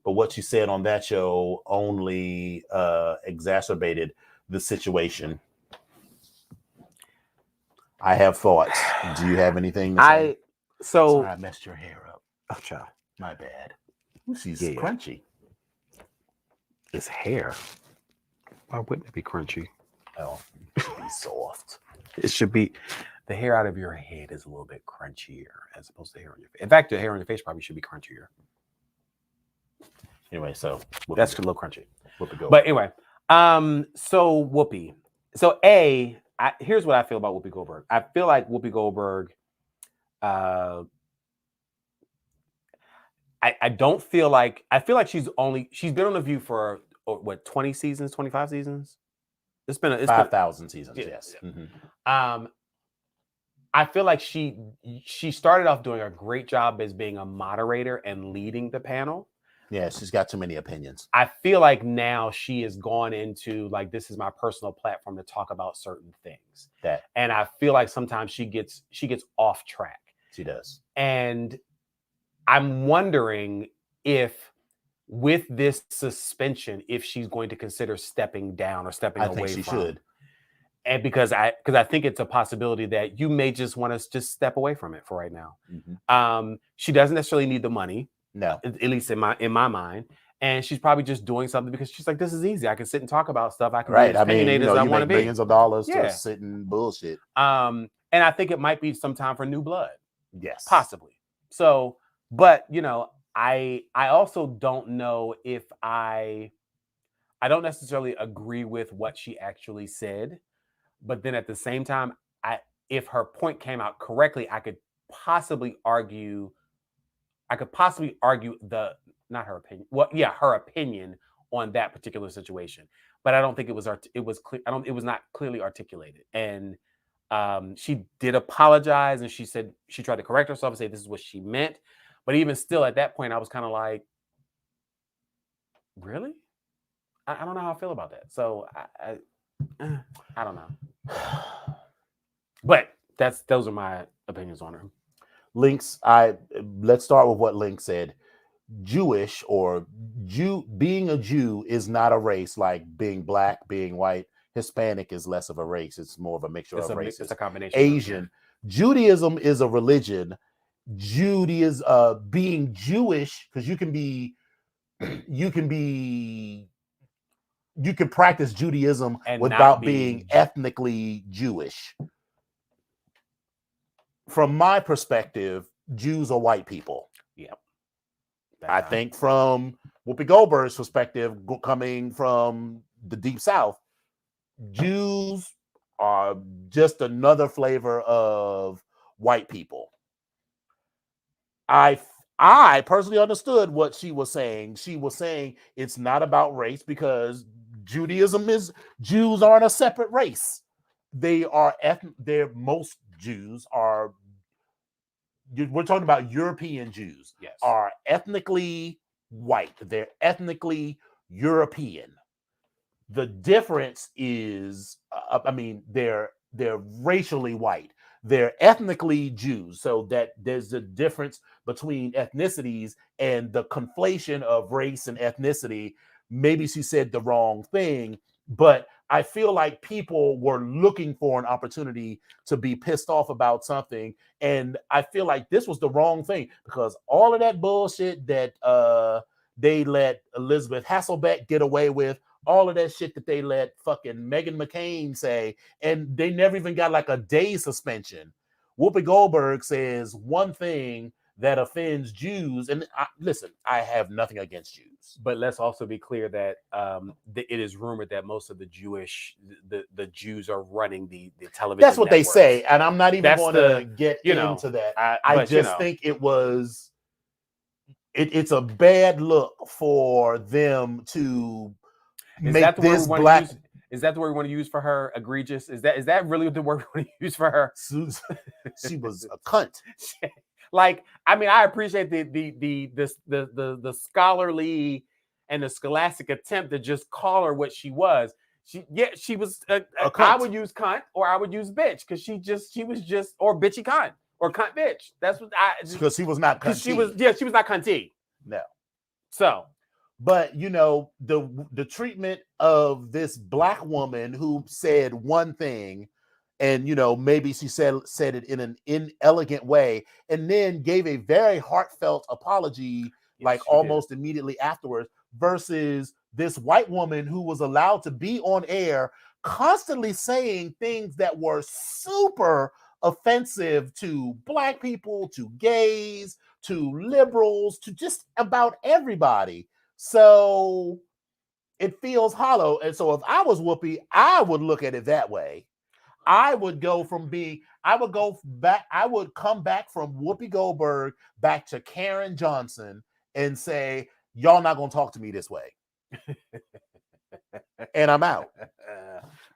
what she said on that show only exacerbated the situation. I have thoughts. Do you have anything to say? Sorry, I messed your hair up. Oh, child. My bad. She's crunchy. It's hair. Why wouldn't it be crunchy? Oh, it should be soft. It should be. The hair out of your head is a little bit crunchier as opposed to the hair on your face. In fact, the hair on your face probably should be crunchier. Anyway, so that's a little crunchy. Whoopi but anyway, so Whoopi. So here's what I feel about Whoopi Goldberg. I feel like Whoopi Goldberg. I don't feel like. I feel like she's been on The View for what, 20 seasons, 25 seasons. It's been 5,000 seasons. Yes. Yeah. Mm-hmm. I feel like she started off doing a great job as being a moderator and leading the panel. Yeah, she's got too many opinions. I feel like now she has gone into like, this is my personal platform to talk about certain things. And I feel like sometimes she gets off track. She does. And I'm wondering if with this suspension, if she's going to consider stepping down or stepping away from. I think she should. And because I think it's a possibility that you may just want to just step away from it for right now. Mm-hmm. She doesn't necessarily need the money. No, at least in my mind. And she's probably just doing something because she's like, this is easy. I can sit and talk about stuff. I can be as opinionated as I want to be. Millions of dollars to sit and bullshit. And I think it might be some time for new blood. Yes, possibly. So, but you know, I also don't know if I don't necessarily agree with what she actually said. But then at the same time, if her point came out correctly, I could possibly argue her opinion. Well, yeah, her opinion on that particular situation. But I don't think it was clear. It was not clearly articulated. And she did apologize, and she said she tried to correct herself and say this is what she meant. But even still, at that point, I was kind of like, really? I don't know how I feel about that. So I don't know. But those are my opinions on her. Link's, let's start with what Link said. Jewish or being a Jew is not a race like being black, being white. Hispanic is less of a race. It's more of a mixture of races. It's a combination. Asian. Judaism is a religion. Judaism, being Jewish, because you can practice Judaism and without being ethnically Jewish. From my perspective, Jews are white people. Yep. I think from Whoopi Goldberg's perspective, coming from the Deep South, Jews are just another flavor of white people. I personally understood what she was saying. She was saying it's not about race because Jews aren't a separate race. They are most Jews are. We're talking about European Jews. Yes. Are ethnically white. They're ethnically European. The difference is, they're racially white. They're ethnically Jews. So that there's a difference between ethnicities and the conflation of race and ethnicity. Maybe she said the wrong thing, but I feel like people were looking for an opportunity to be pissed off about something. And I feel like this was the wrong thing because all of that bullshit that they let Elizabeth Hasselbeck get away with, all of that shit that they let fucking Meghan McCain say, and they never even got like a day suspension. Whoopi Goldberg says one thing that offends Jews, and listen, I have nothing against Jews, but let's also be clear that it is rumored that most of the the Jews are running the television. That's what networks. They say, and I'm not even going to get into that. I just think it's a bad look for them to make this black. Is that the word we want to use for her? Egregious? Is that really the word we want to use for her? She was a cunt. Like, I mean, I appreciate the scholarly and the scholastic attempt to just call her what she was. She was a cunt. I would use cunt or I would use bitch because she was just or bitchy cunt or cunt bitch. That's what because she was not cunty. She was not cunty. No. So, but the treatment of this black woman who said one thing. And, maybe she said it in an inelegant way and then gave a very heartfelt apology, almost immediately afterwards, versus this white woman who was allowed to be on air constantly saying things that were super offensive to black people, to gays, to liberals, to just about everybody. So it feels hollow. And so if I was Whoopi, I would look at it that way. I would come back from Whoopi Goldberg back to Karen Johnson and say, y'all not going to talk to me this way. And I'm out.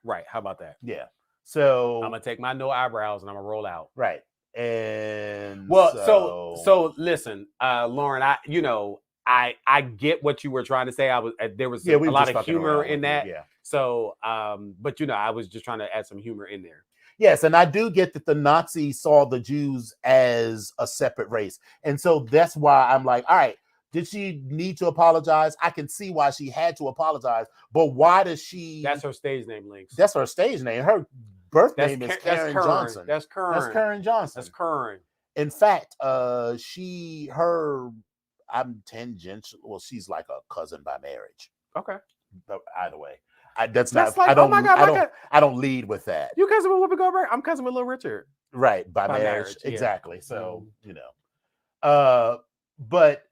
Right. How about that? Yeah. So I'm going to take my no eyebrows and I'm going to roll out. Right. And so listen, Lauren, I get what you were trying to say. There was a lot of humor in that. Yeah. So, but I was just trying to add some humor in there. Yes, and I do get that the Nazis saw the Jews as a separate race. And so that's why I'm like, all right, did she need to apologize? I can see why she had to apologize, but why does she? That's her stage name, Links. That's her stage name. Her birth name is Karen Johnson. That's Karen. That's Karen Johnson. That's Karen. In fact, I'm tangential. Well, she's like a cousin by marriage. Okay. But either way. I don't lead with that. You cousin with Whoopi Goldberg? I'm cousin with Little Richard. Right, by marriage. Exactly. Yeah. So, but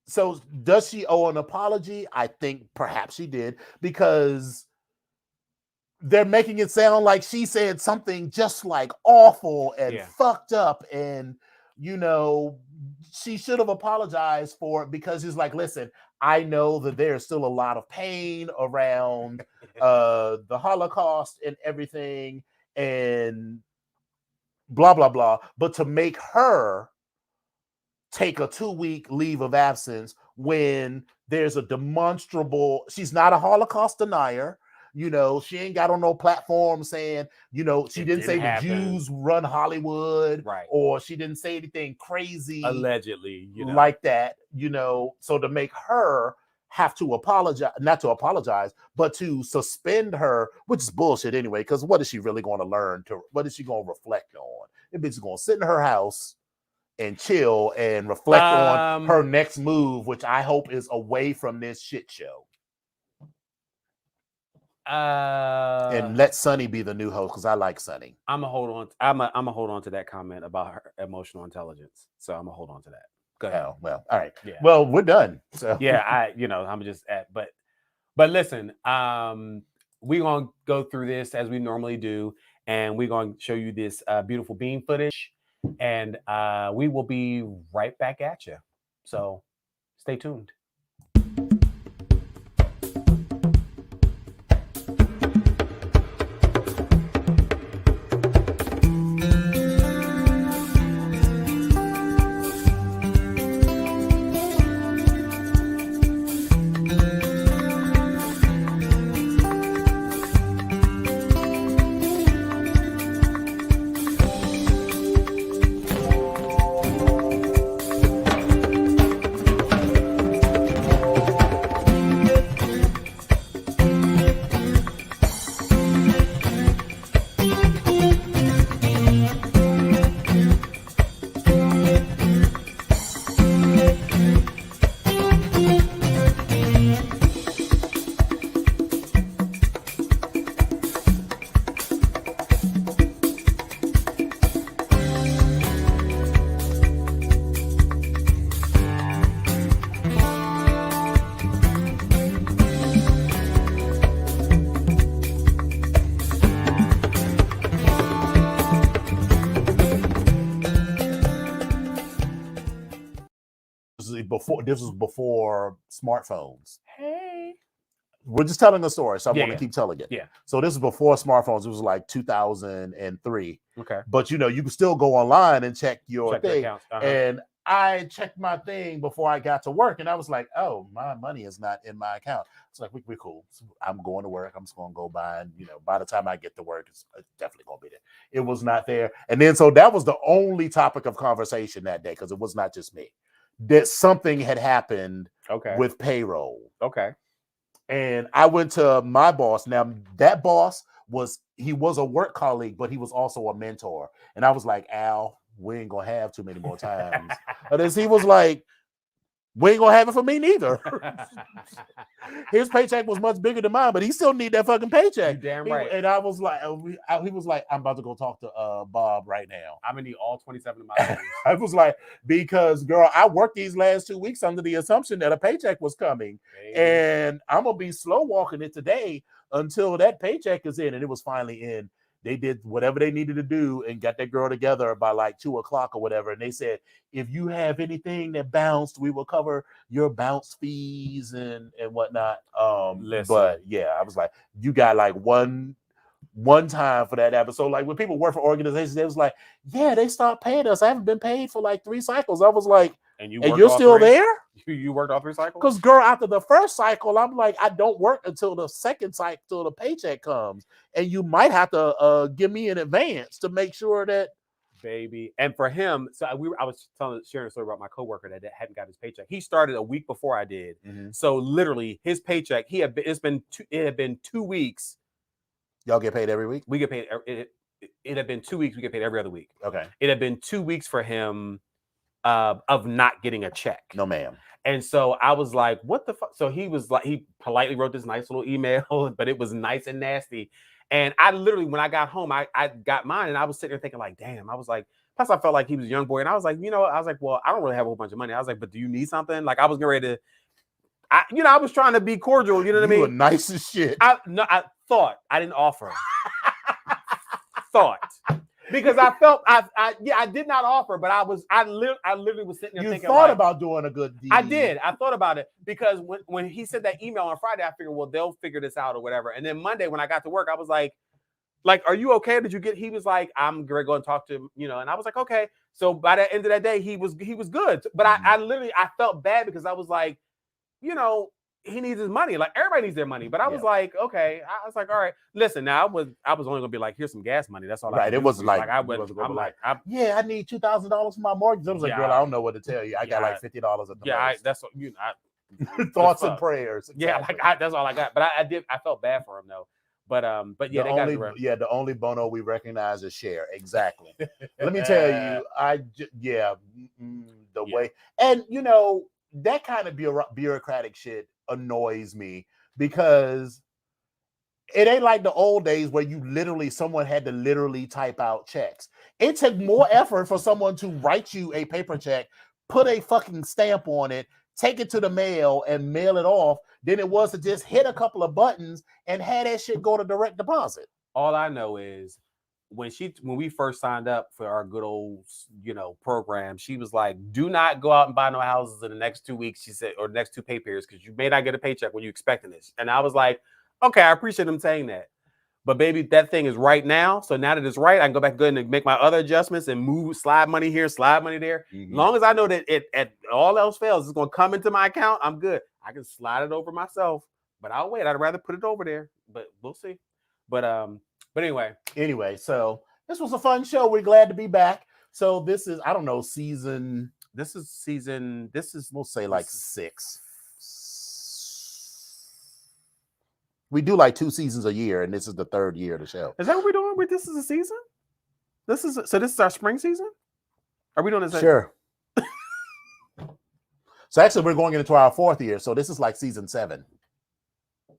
so does she owe an apology? I think perhaps she did because they're making it sound like she said something just like awful and fucked up and she should have apologized for it because he's like, listen, I know that there's still a lot of pain around the Holocaust and everything and blah, blah, blah. But to make her take a 2-week leave of absence when there's a demonstrable, she's not a Holocaust denier. You know, she ain't got on no platform saying, you know, she didn't say happen. The Jews run Hollywood, right? Or she didn't say anything crazy, allegedly, like that. You know, so to make her have to apologize, not to apologize, but to suspend her, which is bullshit anyway. Because what is she really going to learn? What is she going to reflect on? If bitch is going to sit in her house and chill and reflect on her next move, which I hope is away from this shit show. And let Sunny be the new host because I like Sunny. I'm gonna hold on. I'm gonna hold on to that comment about her emotional intelligence. So I'm gonna hold on to that. Go ahead. Oh, well, all right. Yeah. Well, we're done. So yeah, I'm just at, but listen, we're gonna go through this as we normally do, and we're gonna show you this beautiful beam footage, and we will be right back at you. So stay tuned. This was before smartphones. Hey, we're just telling a story, so I'm Yeah, going to keep telling it. Yeah. So this is before smartphones. It was like 2003. Okay. But you know, you can still go online and check your thing. accounts. And I checked my thing before I got to work, and I was like, "Oh, my money is not in my account." It's like, we're cool. So I'm going to work. I'm just going to go by, and you know, by the time I get to work, it's definitely going to be there. It was not there, and then so that was the only topic of conversation that day because it was not just me. That something had happened with payroll. Okay. And I went to my boss. Now that boss was a work colleague, but he was also a mentor. And I was like, Al, we ain't gonna have too many more times. And then he was like, we ain't gonna have it for me neither. His paycheck was much bigger than mine, but he still need that fucking paycheck. You're damn right. And I was like, he was like, I'm about to go talk to Bob right now. I'm gonna need all 27 of my. I was like, because girl, I worked these last 2 weeks under the assumption that a paycheck was coming, and I'm gonna be slow walking it today until that paycheck is in. And it was finally in. They did whatever they needed to do and got that girl together by like 2:00 or whatever. And they said, if you have anything that bounced, we will cover your bounce fees and whatnot. But yeah, I was like, you got like one time for that episode. Like when people work for organizations, they was like, yeah, they stopped paying us. I haven't been paid for like 3 cycles. I was like, and you're still there? You worked all 3 cycles? Because girl, after the first cycle, I'm like, I don't work until the second cycle, till the paycheck comes. And you might have to give me an advance to make sure that. Baby. And for him, so I was sharing a story about my coworker that hadn't got his paycheck. He started a week before I did. Mm-hmm. So literally his paycheck, it had been 2 weeks. Y'all get paid every week? We get paid. It had been 2 weeks. We get paid every other week. Okay. It had been 2 weeks for him of not getting a check. No, ma'am. And so I was like, what the fuck? So he was like, he politely wrote this nice little email, but it was nice and nasty. And I literally, when I got home, I got mine and I was sitting there thinking like, damn, I was like, plus I felt like he was a young boy. And I was like, well, I don't really have a whole bunch of money. I was like, but do you need something? Like I was getting ready to, I was trying to be cordial. You know what I mean? You were nice as shit. I thought, I didn't offer. Thought. Because I felt I did not offer, but I literally was sitting there thinking. You thought about doing a good deed. I did. I thought about it because when he said that email on Friday, I figured, well, they'll figure this out or whatever. And then Monday when I got to work, I was like, are you okay? Did you get? He was like, I'm gonna go and talk to him, and I was like, okay. So by the end of that day, he was good. But I literally felt bad because I was like, he needs his money. Like everybody needs their money. But I was like, okay. I was like, all right. Listen, now I was only gonna be like, here's some gas money. That's all. Right. It wasn't like I wasn't. I'm like, yeah, I need $2,000 for my mortgage. I was like, girl, I don't know what to tell you. I got like $50 at the most. That's what you know. Thoughts and prayers. Exactly. Yeah, like that's all I got. But I felt bad for him though. But yeah, the only Bono we recognize is Cher. Exactly. Let me tell you, way, and you know, that kind of bureaucratic shit annoys me because it ain't like the old days where someone had to literally type out checks. It took more effort for someone to write you a paper check, put a fucking stamp on it, take it to the mail and mail it off than it was to just hit a couple of buttons and have that shit go to direct deposit. All I know is when we first signed up for our good old, program, she was like, do not go out and buy no houses in the next 2 weeks, she said, or the next 2 pay periods, because you may not get a paycheck when you're expecting this. And I was like, okay, I appreciate them saying that. But baby, that thing is right now. So now that it's right, I can go back good and make my other adjustments and slide money here, slide money there. Mm-hmm. As long as I know that at all else fails, it's going to come into my account, I'm good. I can slide it over myself, but I'll wait. I'd rather put it over there, but we'll see. But anyway, so this was a fun show. We're glad to be back. So this is, I don't know, we'll say like 6. We do like 2 seasons a year, and this is the 3rd year of the show. Is that what we're doing? This is a season? This is our spring season? Are we doing this? Sure. So actually, we're going into our 4th year. So this is like season 7.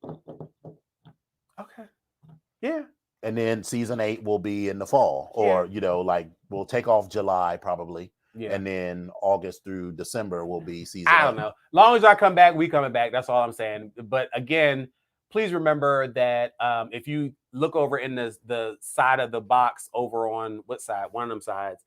Okay. Yeah. And then season 8 will be in the fall, or we'll take off July probably. Yeah. And then August through December will be season 8. I don't know. Long as I come back, we coming back. That's all I'm saying. But again, please remember that if you look over in the side of the box over on what side? One of them sides.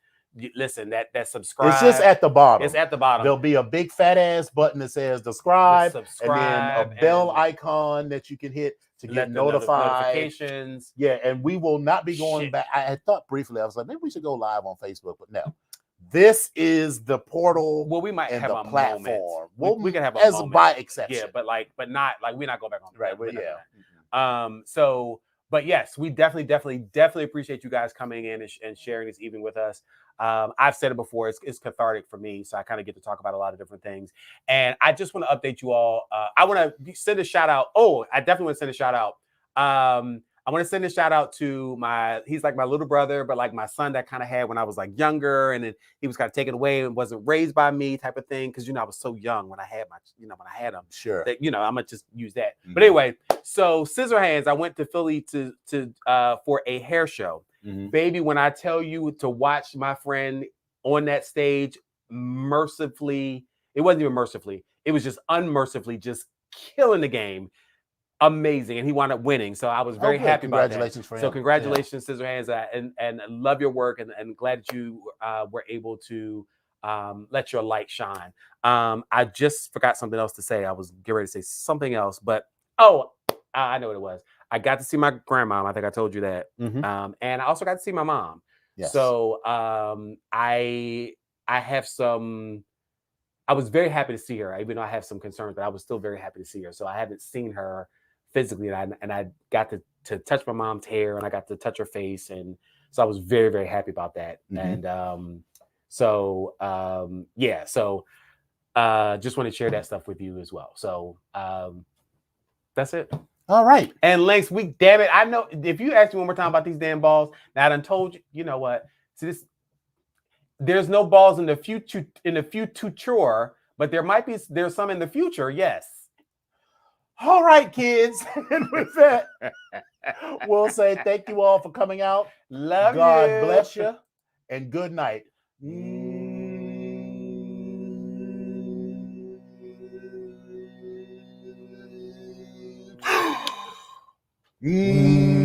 Listen, that subscribe. It's just at the bottom. It's at the bottom. There'll be a big fat ass button that says subscribe and then a bell icon that you can hit to get notified. Notifications. Yeah, and we will not be going back. I had thought briefly, I was like, maybe we should go live on Facebook, but no. This is the portal. Well, we might have a platform. Moment. We can have a as moment. By exception. Yeah, but not like we're not going back on. Right. Well, yeah. So, but yes, we definitely appreciate you guys coming in and sharing this evening with us. I've said it before, it's cathartic for me, so I kind of get to talk about a lot of different things. And I just want to update you all. I want to send a shout out. Oh, I definitely want to send a shout out. I want to send a shout out to he's like my little brother, but like my son that kind of had when I was like younger, and then he was kind of taken away and wasn't raised by me type of thing. Cause I was so young when I had when I had him. Sure. That, I'm gonna just use that. Mm-hmm. But anyway, so Scissorhands, I went to Philly for a hair show. Mm-hmm. Baby, when I tell you to watch my friend on that stage, mercifully, it wasn't even mercifully, it was just unmercifully just killing the game. Amazing, and he wound up winning, so I was very happy about that. Congratulations for him. So congratulations, Scissorhands, and love your work, and glad that you were able to let your light shine. I just forgot something else to say. I was getting ready to say something else, but I know what it was. I got to see my grandma. I think I told you that, and I also got to see my mom. Yes. So I have some. I was very happy to see her, even though I have some concerns, but I was still very happy to see her. So I haven't seen her physically, and I got to touch my mom's hair, and I got to touch her face, and so I was very, very happy about that. Mm-hmm. And so just want to share that stuff with you as well. So that's it. All right. And Lynx, damn it, I know if you ask me one more time about these damn balls, now I done told you. You know what? See this. There's no balls in the future, but there's some in the future. Yes. All right, kids. And with that, we'll say thank you all for coming out. Love you. God bless you. And good night. Mm.